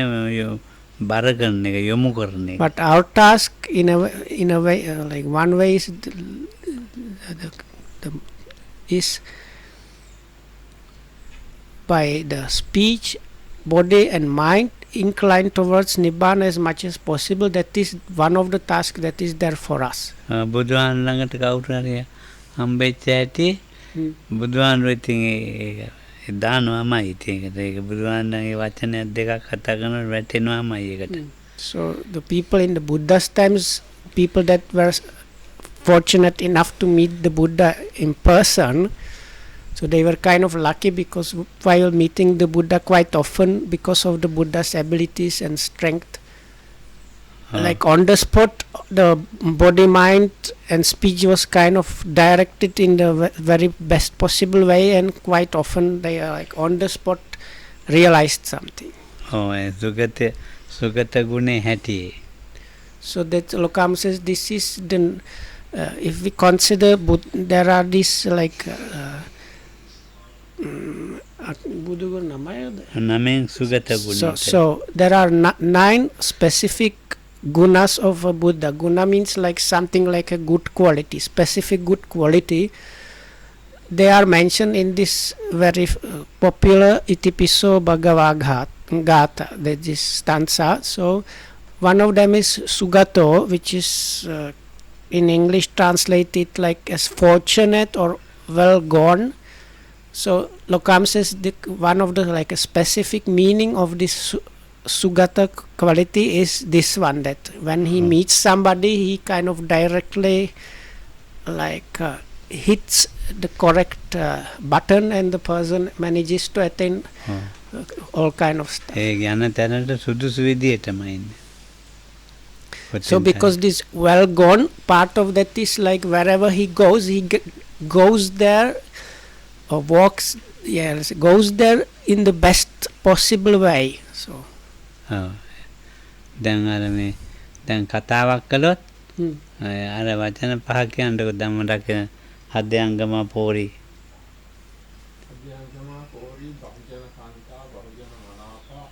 බර කරන එක යොමු කරන එක. But our task in a way, like one way is is by the speech, body and mind inclined towards nibbana as much as possible. That is one of the tasks that is there for us. බුදුහාන් ළඟට කවුරු හරි හම්බෙච්ච ඇටි බුදුහාන් ඉතින් ඒ දානවාමයි ඉතින් ඒක බුදුහාන්ගේ වචනයක් දෙකක් කතා කරනකොට වැටෙනවාමයි ඒකට. So the people in the Buddha's times, people that were fortunate enough to meet the Buddha in person, so they were kind of lucky because while meeting the Buddha quite often, because of the Buddha's abilities and strength, like on the spot, the body, mind and speech was kind of directed in the very best possible way, and quite often they are like on the spot realized something. සුගත ගුණේ හැටියේ. So that Lokam says this is the if we consider there are these like නමෙන් සුගත ගුණ. So there are 9 specific gunas of a Buddha. Guna means like something like a good quality, specific good quality. They are mentioned in this very popular Itipiso Bhagavad Gata, that is stanza. So one of them is Sugato, which is in English translated like as fortunate or well gone. So Lokam says one of the like a specific meaning of this Sugata quality is this one, that when he meets somebody, he kind of directly like hits the correct button, and the person manages to attain all kind of stuff. ඒ යන තැනට සුදුසු විදියටම ඉන්නේ. So because this well gone part of that is like wherever he goes, he goes there or walks, yes, goes there in the best possible way. So දැන් අර මේ දැන් කතාවක් කළොත් අර වචන පහ කියන්නකො ධම්මරක අධ්‍යංගම පෝරි බහුජන කාන්තා බහුජන මනාපා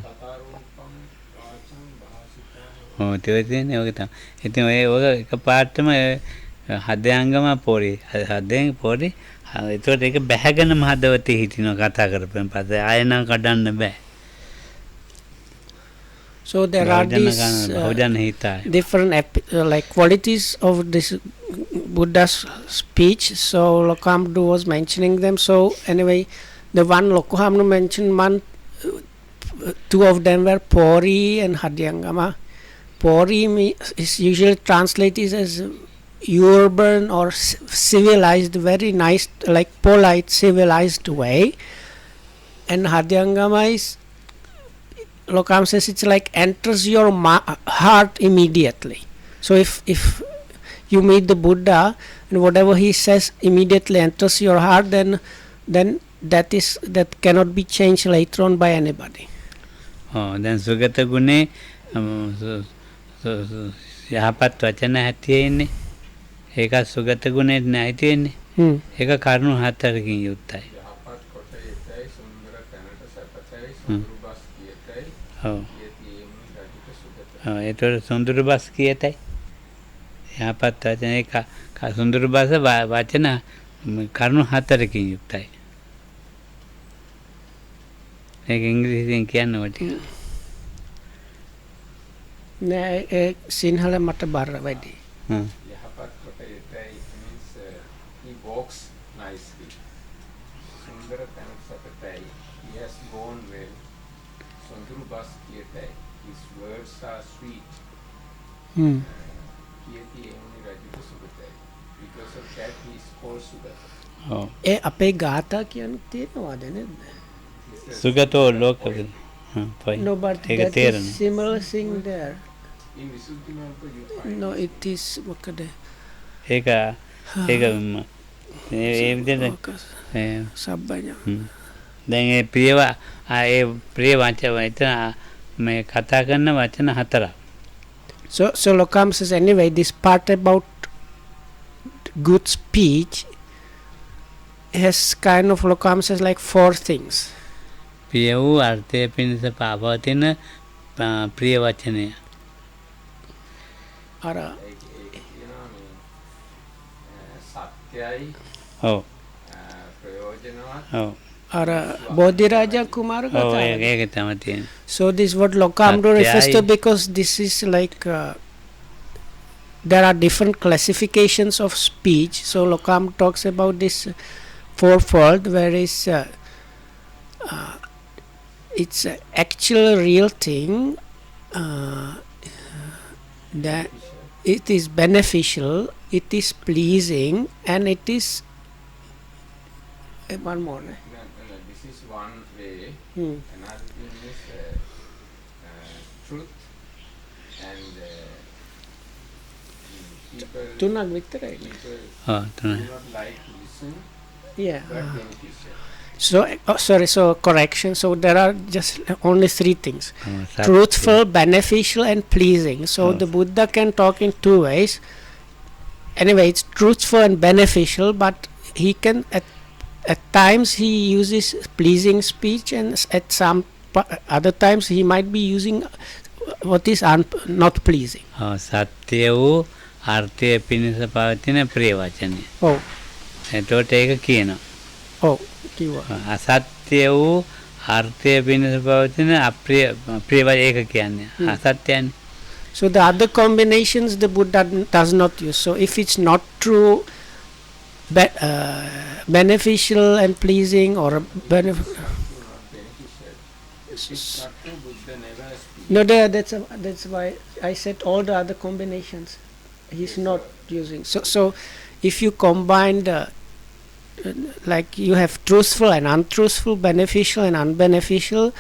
කතාරූපම් වාචං භාසිතා. තේරෙන්නේ ඔක තමයි. ඉතින් ඔය එකපාරටම අධ්‍යංගම පෝරි අධ්‍යංග පෝරි ඒතකොට ඒක බැහැගෙනම හදවතේ හිටිනවා කතා කරපෙන් පස්සේ ආයෙ නම් කඩන්න බෑ. So there are these different like qualities of this Buddha's speech. So Lokamdu was mentioning them. So anyway, the one Lokamdu mentioned, two of them were Pori and Hadhyangama. Pori is usually translated as urban or civilized, very nice, like polite, civilized way. And Hadhyangama is, Lokam says, it's like enters your heart immediately. So if you meet the Buddha and whatever he says immediately enters your heart, then that cannot be changed later on by anybody. Then Sugata Gune යහපත් වචන හැටියෙන්නේ ඒක සුගත ගුණෙත් නැයි තියෙන්නේ. ඒක කරුණු 4කින් යුක්තයි. යහපත් කොට ඒතයි සුන්දර තැනට සැපතයි සුන්දර බස් කියතයි. ඔව්. යතියෙන්නේ රජිත සුගත. ඒතර සුන්දර බස් කියතයි. යහපත් වචන ඒක සුන්දර බස් වචන කරුණු 4කින් යුක්තයි. ඒක ඉංග්‍රීසියෙන් කියන්න වටින. නෑ සිංහල මට බර වැඩි. යහපත් කොට ඒතයි means he walks nicely. සුන්දර තැනට සැපතයි. He has gone well. සුන්දර බස් කියතයි. His words are sweet. කියතියෙන්නේ රජිත සුගතයි. Because of that he is called Sugata. ඒ අපේ ගාථා කියන්න තියෙනවද නේද? සුගතෝ ලෝකවල. No, but that is similar thing there. In Visuddhimagga you find. No, it is මොකද? ඒක ඒ විදිහට සබ්බඤ්ඤ. දැන් ඒ ප්‍රිය වචන එතන මේ කතා කරන වචන 4ක්. So Lokam says anyway, this part about good speech has kind of, Lokam says, like 4 things. ප්‍රිය වූ අර්ථය පිණිස පවතින ප්‍රිය වචනය. Or Like, you know, I mean, satyai, ඔව් ප්‍රයෝජනවත්, ඔව් Bodhiraja Kumar ඔව් Gatha. ඒක තමයි තියෙන්නේ. So this what Lokamdo refers to, Satyai. because this is like there are different classifications of speech. So Lokam talks about this fourfold, where is it's a actual real thing, that it is beneficial, it is pleasing, and it is one more. no, this is one way. Hmm. Another thing is truth, and people, Tunak විතරයි. people ඔව් do තමයි. not like to listen, Yeah. but beneficial. So sorry, so correction. So there are just only 3 things: ඔව්, සත්‍ය. truthful, beneficial, and pleasing. So Oh. the Buddha can talk in 2 ways. Anyway, it's truthful and beneficial, but he can at times he uses pleasing speech, and at some other times he might be using what is not pleasing. ඔව් සත්‍ය වූ අර්ථය පිණිස පවතින ප්‍රිය වචනය. Oh, එතකොට ඒක කියනවා. oh, kiwa. අසත්‍ය වූ අර්ථය පිණිස පවතින අප්‍රිය ප්‍රිය ඒක කියන්නේ. අසත්‍යයනේ. So the other combinations the Buddha does not use. So if it's not true, beneficial and pleasing, or Not beneficial. If it's not true, Buddha never speaks. no, that's why I said all the other combinations he's not using. So if you combine the like you have truthful and untruthful, beneficial and unbeneficial,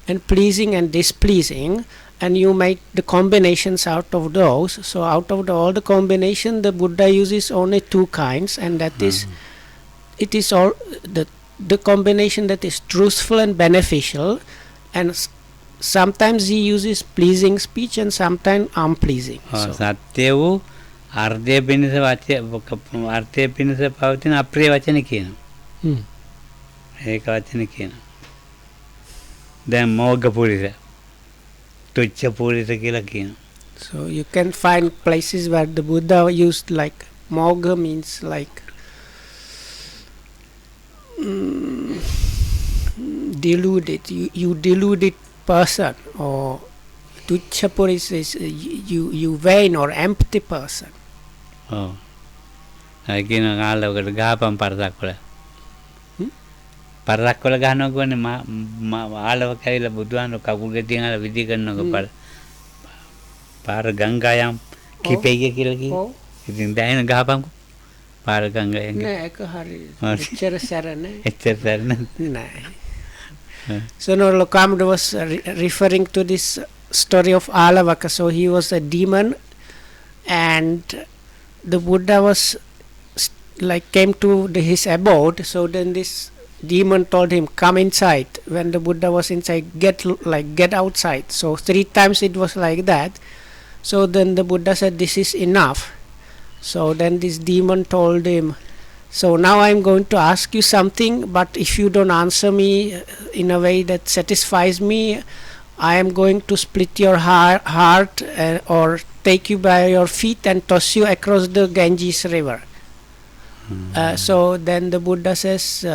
and pleasing and displeasing, and you make the combinations out of those. So out of all the combination, the Buddha uses only 2 kinds, and that is, it is all the combination that is truthful and beneficial, and sometimes he uses pleasing speech and sometimes unpleasing. ඔව් So, සත්‍ය වූ අර්ථය පිණිස අර්ථය පිණිස පවතින අප්‍රිය වචන කියනවා. hmm. ඒක වචන කියනවා. දැන් මෝග පුරිස තුච්ඡ පුරිස කියලා කියනවා. So you can find places where the Buddha used like mogha means like deluded, you deluded person, or tuchhapuris is you vain or empty person. ඔව් ඒ කියන කාලවකට ගහපම් පරදක් වල පරදක් වල ගහනවා කියන්නේ ආලව කැවිලා බුදුහාමුදුරුවෝ කකුල් ගෙඩියෙන් අර විදි කරනක පාර ගංගායම් කිපෙයිය කියලා කිව්වා. Oh, ඉතින් දැන් ගහපම්කෝ පාර ගංගායම් නෑ ඒක හරි. හරි. එච්චර සැර නෑ. එච්චර සරණ Nෑ. So no, Lokamda was referring to this story of Alavaka. So he was a demon, and the Buddha was like came to his abode. So then this demon told him, come inside. When the Buddha was inside, get outside. So 3 times it was like that. So then the Buddha said, this is enough. So then this demon told him, so now I'm going to ask you something, but if you don't answer me in a way that satisfies me, I am going to split your heart or take you by your feet and toss you across the Ganges river. So then the Buddha says,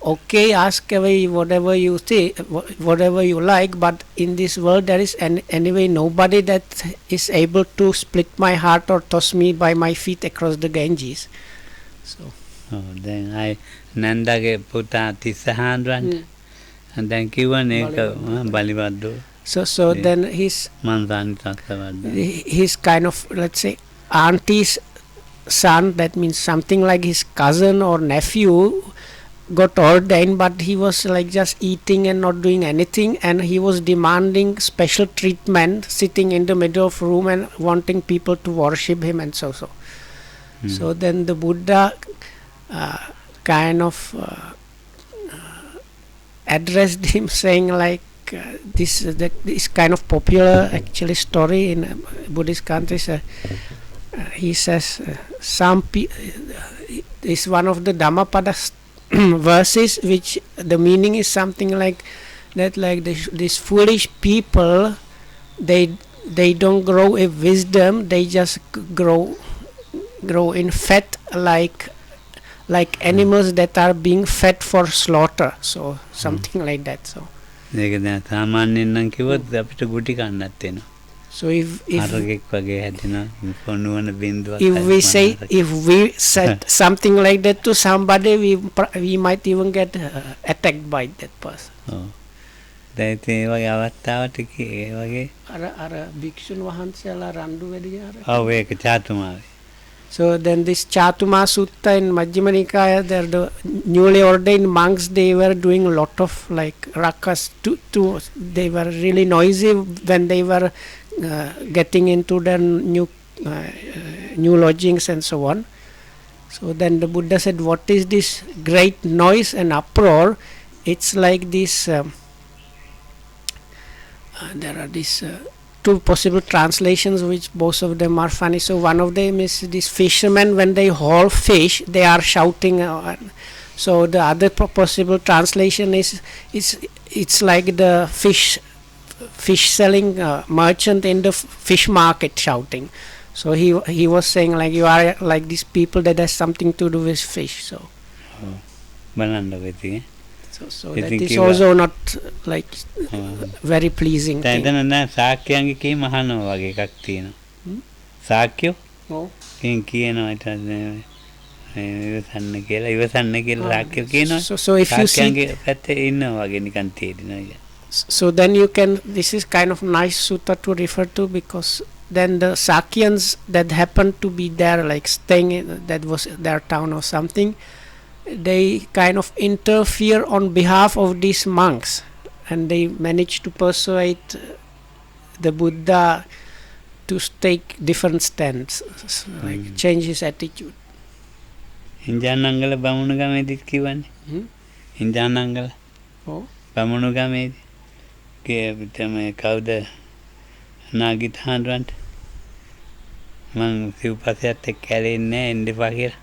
okay, ask away whatever you think, whatever you like, but in this world there is anyway nobody that is able to split my heart or toss me by my feet across the Ganges. So දැන් අය නන්දගේ පුතා 30 හාන්දුරන්ට දැන් කිව්වනේ ඒක බලවද්දෝ so then මන්දානි තත්ත්වවද්ද his kind of, let's say, auntie's son, that means something like his cousin or nephew, got ordained, but he was like just eating and not doing anything, and he was demanding special treatment, sitting in the middle of room and wanting people to worship him, and so so then the Buddha kind of addressed him saying like, this kind of popular actually story in Buddhist countries. He says is one of the Dhammapada verses, which the meaning is something like that, like these foolish people, they don't grow a wisdom, they just grow in fat, like animals that are being fed for slaughter. So something like that. So ඒක දැන් සාමාන්‍යයෙන් නම් කිව්වොත් අපිට ගුටි කන්නත් වෙනවා. so if අරගෙක් වගේ හැදෙනවා. පොණුවන බින්දුවක්. if we said something like that to somebody, we might even get attacked by that person. ඔව්. දැන් ඉතින් ඒ වගේ අවස්ථාවට ඒ වගේ අර භික්ෂුන් වහන්සේලා රණ්ඩු වැඩි අර. ඔව් ඒක චාතුමාවේ. So then this Chatuma Sutta in Majjhima Nikaya, they're the newly ordained monks, they were doing a lot of like rakas they were really noisy when they were getting into their new lodgings and so on. So then the Buddha said, what is this great noise and uproar? It's like this there are these two possible translations, which both of them are funny. So one of them is these fishermen, when they haul fish, they are shouting. So the other possible translation is it's like the fish selling merchant in the fish market shouting. So he was saying like, you are like these people that has something to do with fish. So බලන්නකො ඉතින්. So that is also not like very pleasing thing. දැන් දැන් සාක්‍යයන්ගේ කීම අහනවා වගේ එකක් තියෙනවා. සාක්‍යෝ? ඔව්. කියනවා ඊට ඉවසන්න කියලා සාක්‍යෝ කියනවා. So if you see පැත්තේ ඉන්නවා වගේ නිකන් තේරෙනවා. So then you can, this is kind of nice sutta to refer to, because then the Sakyans that happened to be there, like staying in, that was their town or something, they kind of interfere on behalf of these monks, and they manage to persuade the Buddha to take different stands, like change his attitude. හිංජානංගල බමුණු ගමේදීත් කිව්වනේ. හිංජානංගල. ඔව්. බමුණු ගමේදී මේ කවුද නාගිත හාමුදුරන්ට මං සිව්පසයත් එක්ක ඇලෙන්නේ නැහැ එන්න එපා කියලා.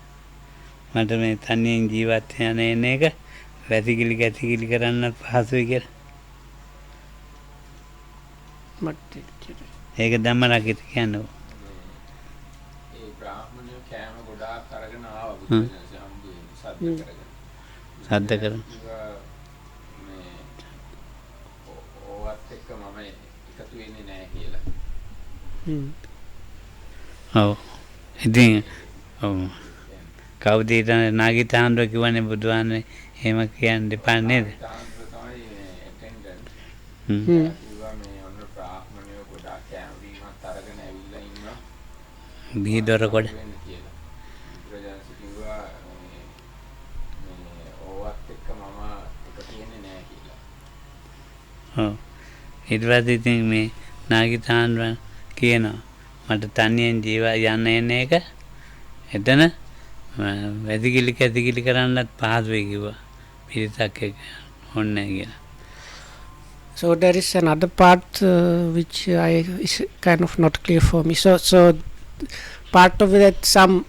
මට මේ තනියෙන් ජීවත් වෙන එක වැසිකිලි කැසිකිලි කරන්නත් පහසුයි කියලා. ඒක ධම්මරාගිත කියන්නේ. ඒ බ්‍රාහ්මණයෝ කෑම ගොඩාක් අරගෙන ආවා බුදුසසුන සද්ද කරන. මේ ඕවත් එක්ක මම එකතු වෙන්නේ නැහැ කියලා. ඔව්. ඉතින් ඔව්. කවුද නාගිත හාමුදුරුවෝ කිව්වනේ බුදුහාමනේ එහෙම කියන්න දෙපා නේද? බීදොර කොට ඔව්. ඊට පස්සේ ඉතින් මේ නාගිත හාමුදුරුවෝ කියනවා මට තනියෙන් යන්න එන එක එතන වැසිකිලි කැසිකිලි කරන්නත් පහසුයි කිව්වා. පිරිසක් එක්ක ඕනේ කියලා. So there is another part which is kind of not clear for me. So part of that, some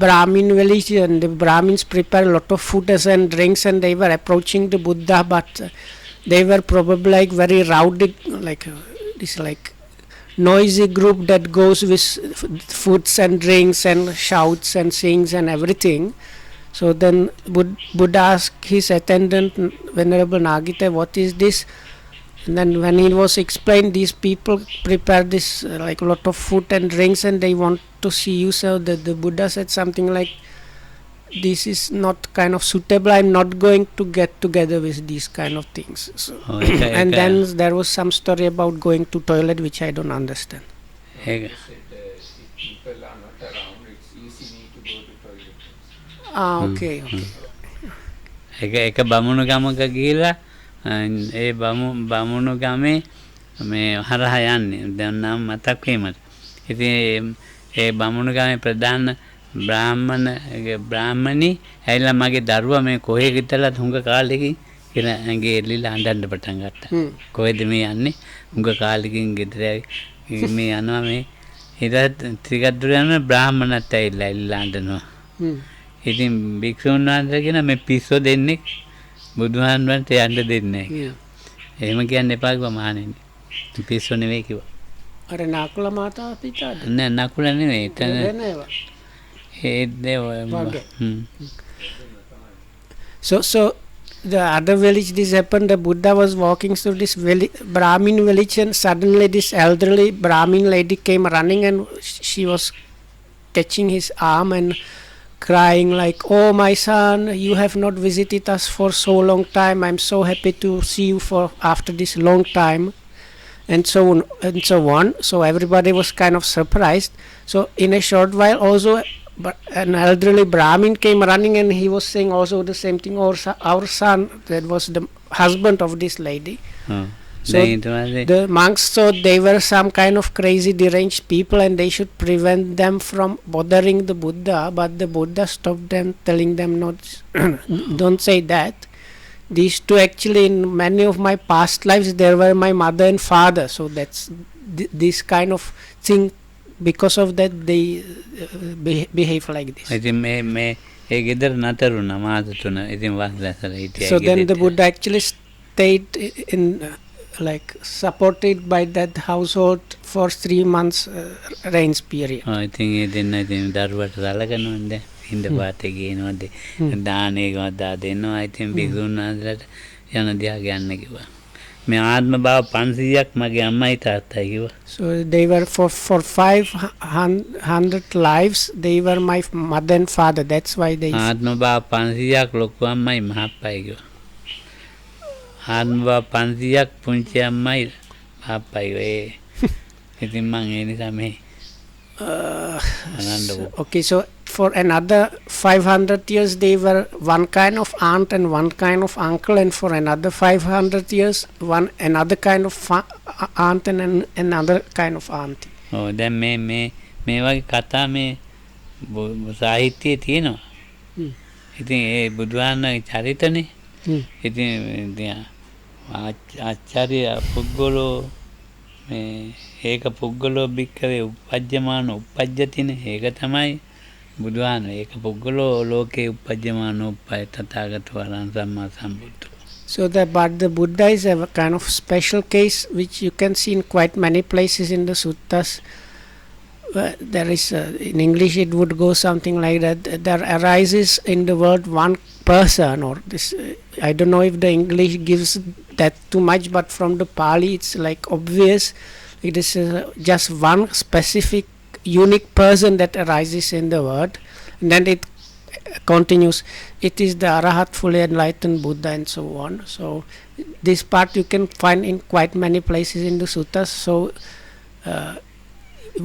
Brahmin village, and the Brahmins prepare a lot of food and drinks, and they were approaching the Buddha, but they were probably like very rowdy, like this like noisy group that goes with foods and drinks and shouts and sings and everything. So then Buddha asked his attendant, Venerable Nagita, what is this? And then when he was explained, these people prepare this like a lot of food and drinks, and they want to see you. So the Buddha said something like, this is not kind of suitable, I'm not going to get together with these kind of things. So and then there was some story about going to toilet, which I don't understand. If people are not around, it's easy to go to toilet. Okay. එක බමුණු ගමක ගිහිල්ලා ඒ බමුණු ගමේ මේ හරහා යන්නේ දැන් නම් මතක් වෙයි. ඉතින් ඒ බමුණු ගමේ ප්‍රධාන බ්‍රාහ්මණී ඇවිල්ලා මගේ දරුවා මේ කොහේ ගිතලා හුඟ කාලෙකින් කියලා ඇඟේ එල්ලිලා අඬන්න පටන් ගත්තා. Hmm. කොහෙද මේ යන්නේ? උඟ කාලෙකින් ගෙදර මේ යනවා මේ ඊට ටිකක් දුර යන බ්‍රාහ්මණත් ඇවිල්ලා එල්ලිලා අඬනවා. Hmm. ඉතින් භික්ෂුන් වහන්සේ කියන මේ පිස්සෝ දෙන්නේ බුදුහාමුදුරන්ට යන්න දෙන්නේ නැහැ. Yeah. එහෙම කියන්න එපා කිව්වා මහණෙනි. පිස්සෝ නෙවෙයි කිව්වා. අර නාකුල මාතාව පිටාද? නෑ නකුල නෙවෙයි. එතන වෙන ඒවා. ඒ දේව වගේ. So the other village this happened, the Buddha was walking through this Brahmin village, and suddenly this elderly Brahmin lady came running, and she was catching his arm and crying like, "Oh my son, you have not visited us for so long time. I'm so happy to see you for after this long time," and so on and so on. So everybody was kind of surprised. So in a short while also, but an elderly Brahmin came running, and he was saying also the same thing. Our son, that was the husband of this lady. So දැන් ඊට පස්සේ the monks thought they were some kind of crazy deranged people, and they should prevent them from bothering the Buddha. But the Buddha stopped them, telling them not, don't say that. These two actually, in many of my past lives, there were my mother and father. So that's this kind of thing. Because of that, they behave like this. ඉතින් මේ ඒ ගෙදර නතර වුණා මාස 3. ඉතින් වස්ලසල හිටියා. So then the Buddha actually stayed in like supported by that household for 3 months rains period. ඉතින් ඒ දෙන්න ඉතින් දරුවට සලකනවද? හිඳ පාතේ ගේනවද? දානේ ගොඩා දෙනවා. ඉතින් බිසුන් වහන්සේලාට යන දිහා ගන්න කිව්වා. මේ ආත්ම භාව 500ක් මගේ අම්මයි තාත්තයි කිව්වා. So they were for 500 lives, they were my mother and father. That's why they ආත්ම භාව 500ක් ලොකු අම්මයි මහප්පයි කිව්වා. ආත්ම භාව 500ක් පුංචි අම්මයි මහප්පයි වේ. ඉතින් මං ඒ නිසා මේ okay, so for another 500 years they were one kind of aunt and one kind of uncle, and for another 500 years another kind of aunt and another kind of auntie. ඔව් දැන් මේ වගේ කතා මේ සාහිත්‍යයේ තියෙනවා. ඉතින් ඒ බුදුහාමගේ චරිතනේ. ඉතින් ආචාර්ය පුද්ගලෝ මේ ඒක පුද්ගලෝ බික්කවේ උපජ්ජමාන උපජ්ජතිනේ. ඒක තමයි බුදුහාම. ඒක පුද්ගලෝ ලෝකේ උපජ්ජමාන උපය තථාගතෝ අරහං සම්මා සම්බුද්ධෝ. So but the Buddha is a kind of special case which you can see in quite many places in the suttas. There is in English it would go something like that. There arises in the world one person, or this I don't know if the English gives that too much, but from the Pali it's like obvious. It is just one specific unique person that arises in the world, and then it continues. It is the Arahat, fully enlightened Buddha, and so on. So this part you can find in quite many places in the suttas. So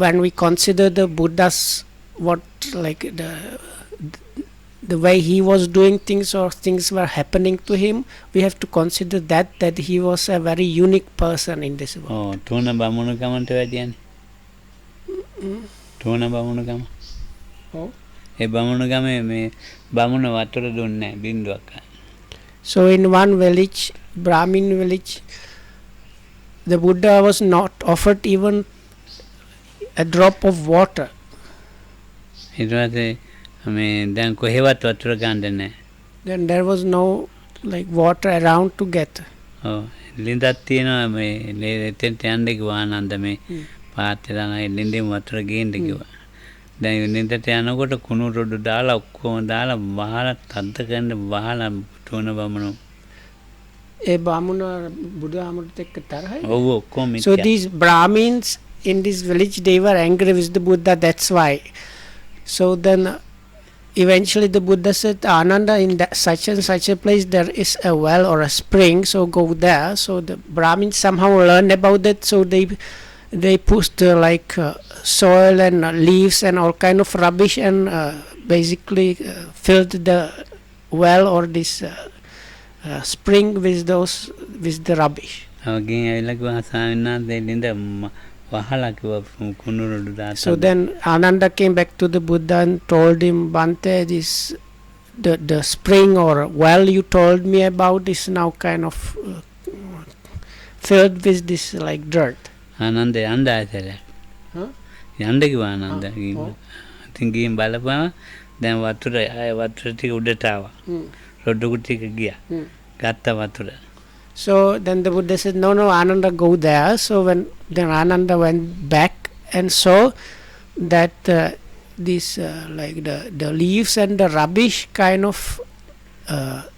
when we consider the Buddha's what like the way he was doing things, or things were happening to him, we have to consider that he was a very unique person in this world. ඔව් තුන බමුණුකමට වැඩියනේ. තුන බමුණුකම. ඔව්. ඒ බමුණුකමේ මේ බමුණ වතුර දුන්නේ නැහැ බින්දුවක්. So in one village, Brahmin village, the Buddha was not offered even a drop of water. ඊට පස්සේ මේ දැන් කොහෙවත් වතුර ගන්න නැහැ. Then there was no like water around to get. ඔව් ලින්දක් තියෙනවා මේ එතෙන්ට යන්න කිව්වා ආනන්ද මේ පාත්‍රය දාලා ලින්දෙන් වතුර ගේන්න කිව්වා. දැන් ලින්දට යනකොට කුණු රොඩු දාලා ඔක්කොම දාලා වහලා තද්ද කරන්න වහලා තුන බමුණු. ඒ බාමුණ බුදුහාමුදුරුවොත් එක්ක තරහයි. ඔව් ඔක්කොම So these Brahmins in this village, they were angry with the Buddha. That's why. So then eventually the Buddha said, Ananda, in that such and such a place there is a well or a spring, so go there. So the Brahmins somehow learned about that, so they pushed soil and leaves and all kind of rubbish, and basically filled the well or this spring with the rubbish. අවගෙන් ඇවිල්ලා කිව්වා සාමිනාත් දෙලින්ද වහලා කිව්වා කුණු රොඩු දාලා. So then Ananda came back to the Buddha and told him, Bhante, the spring or well you told me about is now kind of filled with this like dirt. Ananda යන්න ආයතනයක්. Huh? යන්න කිව්වා ආනන්ද. ඔව්. ඉතින් ගිහින් බලපුවම දැන් වතුර වතුර ටික උඩට ආවා. රොඩ්ඩු ටික ගියා. ගත්ත වතුර. So then the Buddha said, no, Ananda, go there. So when then Ananda went back and saw that this like the leaves and the rubbish kind of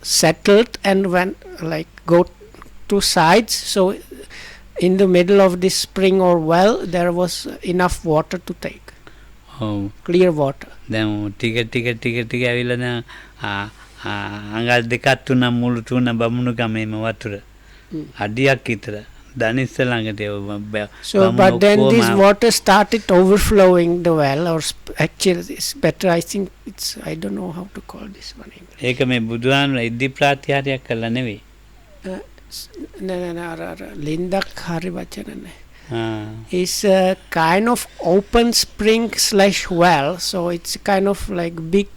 settled and went like go to sides. So in the middle of this spring or well, there was enough water to take, ඔව්. clear water. දැන් ටික ඇවිල්ලා දැන් අඟල් දෙකක් තුනක් මුළු තුන බමුණු ගමේම වතුර. අඩියක් විතර. දනිස්ස ළඟට So, but then this water started overflowing the well, or actually it's better, I think it's, I don't know how to call this one. ඒක මේ බුදුහාමුදුරුවෝ ඉදි ප්‍රාත්‍යාරයක් කළා නෙවෙයි. Lindak hari වචන නැහැ. ආ. It's a kind of open spring / well, so it's kind of like big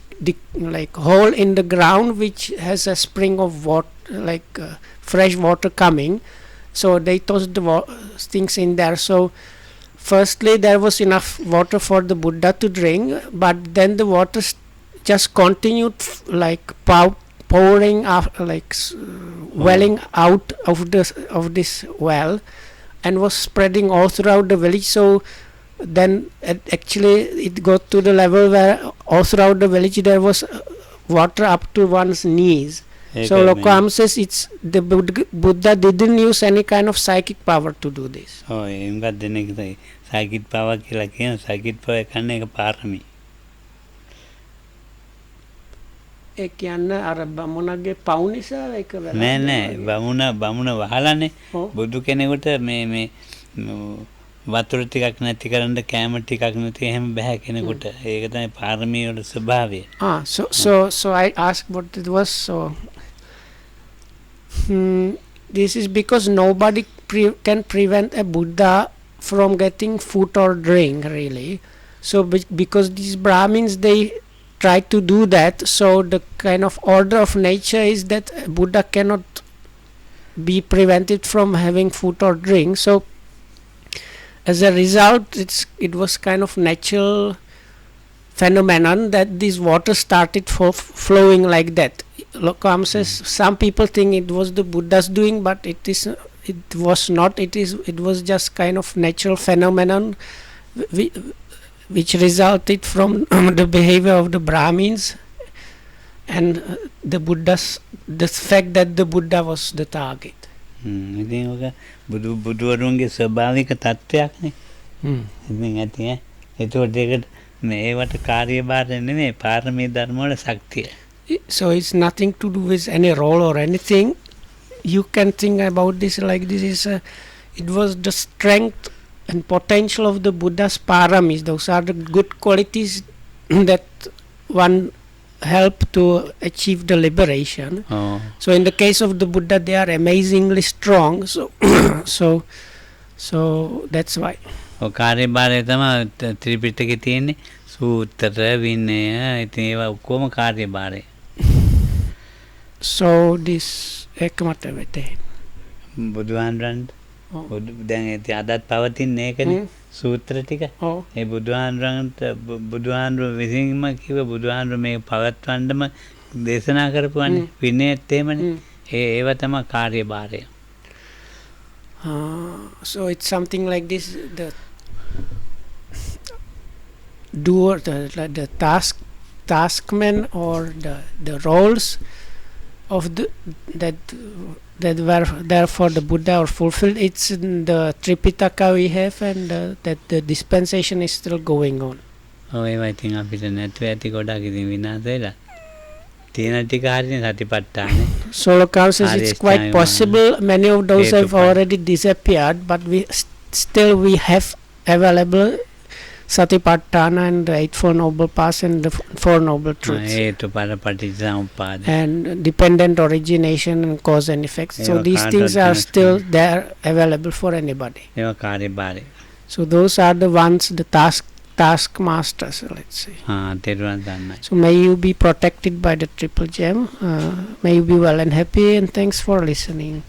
like hole in the ground which has a spring of water, like fresh water coming. So they tossed the things in there. So firstly there was enough water for the Buddha to drink, but then the water just continued like pouring up, like welling out of this well, and was spreading all throughout the village. So then actually it got to the level where all throughout the village there was water up to one's knees. So Lokam says it's the Buddha didn't use any kind of psychic power to do this. ඔව් ඒකත් දෙන්නේ කිව්වා. සයිකිට් power කියලා කියන සයිකිට් power කන්නේ එක පාරමී. ඒ කියන්නේ අර බමුණගේ පව් නිසා ඒක වෙලා නෑ බමුණ වහලානේ. බුදු කෙනෙකුට මේ වතුර ටිකක් නැති කරන්න කැම ටිකක් නැති එහෙම බෑ කෙනෙකුට. ඒක තමයි පාරමී වල ස්වභාවය. So I asked what it was. So this is because nobody can prevent a Buddha from getting food or drink, really. So because these Brahmins, they try to do that, so the kind of order of nature is that a Buddha cannot be prevented from having food or drink. So as a result, it was kind of natural phenomenon that this water started flowing like that. Lokam says some people think it was the Buddha's doing, but it was not. It was just kind of natural phenomenon which resulted from the behavior of the Brahmins and the fact that the Buddha was the target. ඉතින් ඔක බුදුවරුන්ගේ ස්වභාවික තත්ත්වයක්නේ. ඉතින් ඇති ඒකට ඒකට මේවට කාර්යභාරය නෙමෙයි පාරමී ධර්ම වල ශක්තිය. So it's nothing to do with any role or anything. You can think about this like this is it was the strength and potential of the Buddha's paramis. Those are the good qualities that one help to achieve the liberation. So in the case of the Buddha, they are amazingly strong. So that's why. කාර්යභාරය තමයි ත්‍රිපිටකේ තියෙන්නේ. සූත්‍ර විනය ඉතින් ඒවා ඔක්කොම කාර්යභාරය. So this එකමත වෙතේ. බුදුහාමුදුරන් දැන් ඒ අදත් පවතින්නේ ඒකනේ සූත්‍ර ටික. ඒ බුදුහාමුදුරුවෝ විසින්ම කිව්ව බුදුහාමුදුරුවෝ මේ පවත්වන්නම දේශනා කරපුවානේ විනයත් එහෙමනේ. ඒව තමයි කාර්යභාරය. So it's something like this, the doer, the taskmen or the roles of that were there for the Buddha or fulfilled. It's in the Tripitaka we have, and that the dispensation is still going on. ඒවා ඉතින් අපිට නැතුව ඇති ගොඩක් ඉතින් විනාශ වෙලා. තියෙන ටික හරිනේ සතිපට්ඨානේ. So Lokam says it's quite possible many of those have already disappeared, but we have available Satipatthana and the Eightfold Noble Paths and the Four Noble Truths. And dependent origination and cause and effect. So these things are still there available for anybody. So those are the ones, the taskmasters, let's say. තෙරුවන් සරණයි. So may you be protected by the triple gem. May you be well and happy, and thanks for listening.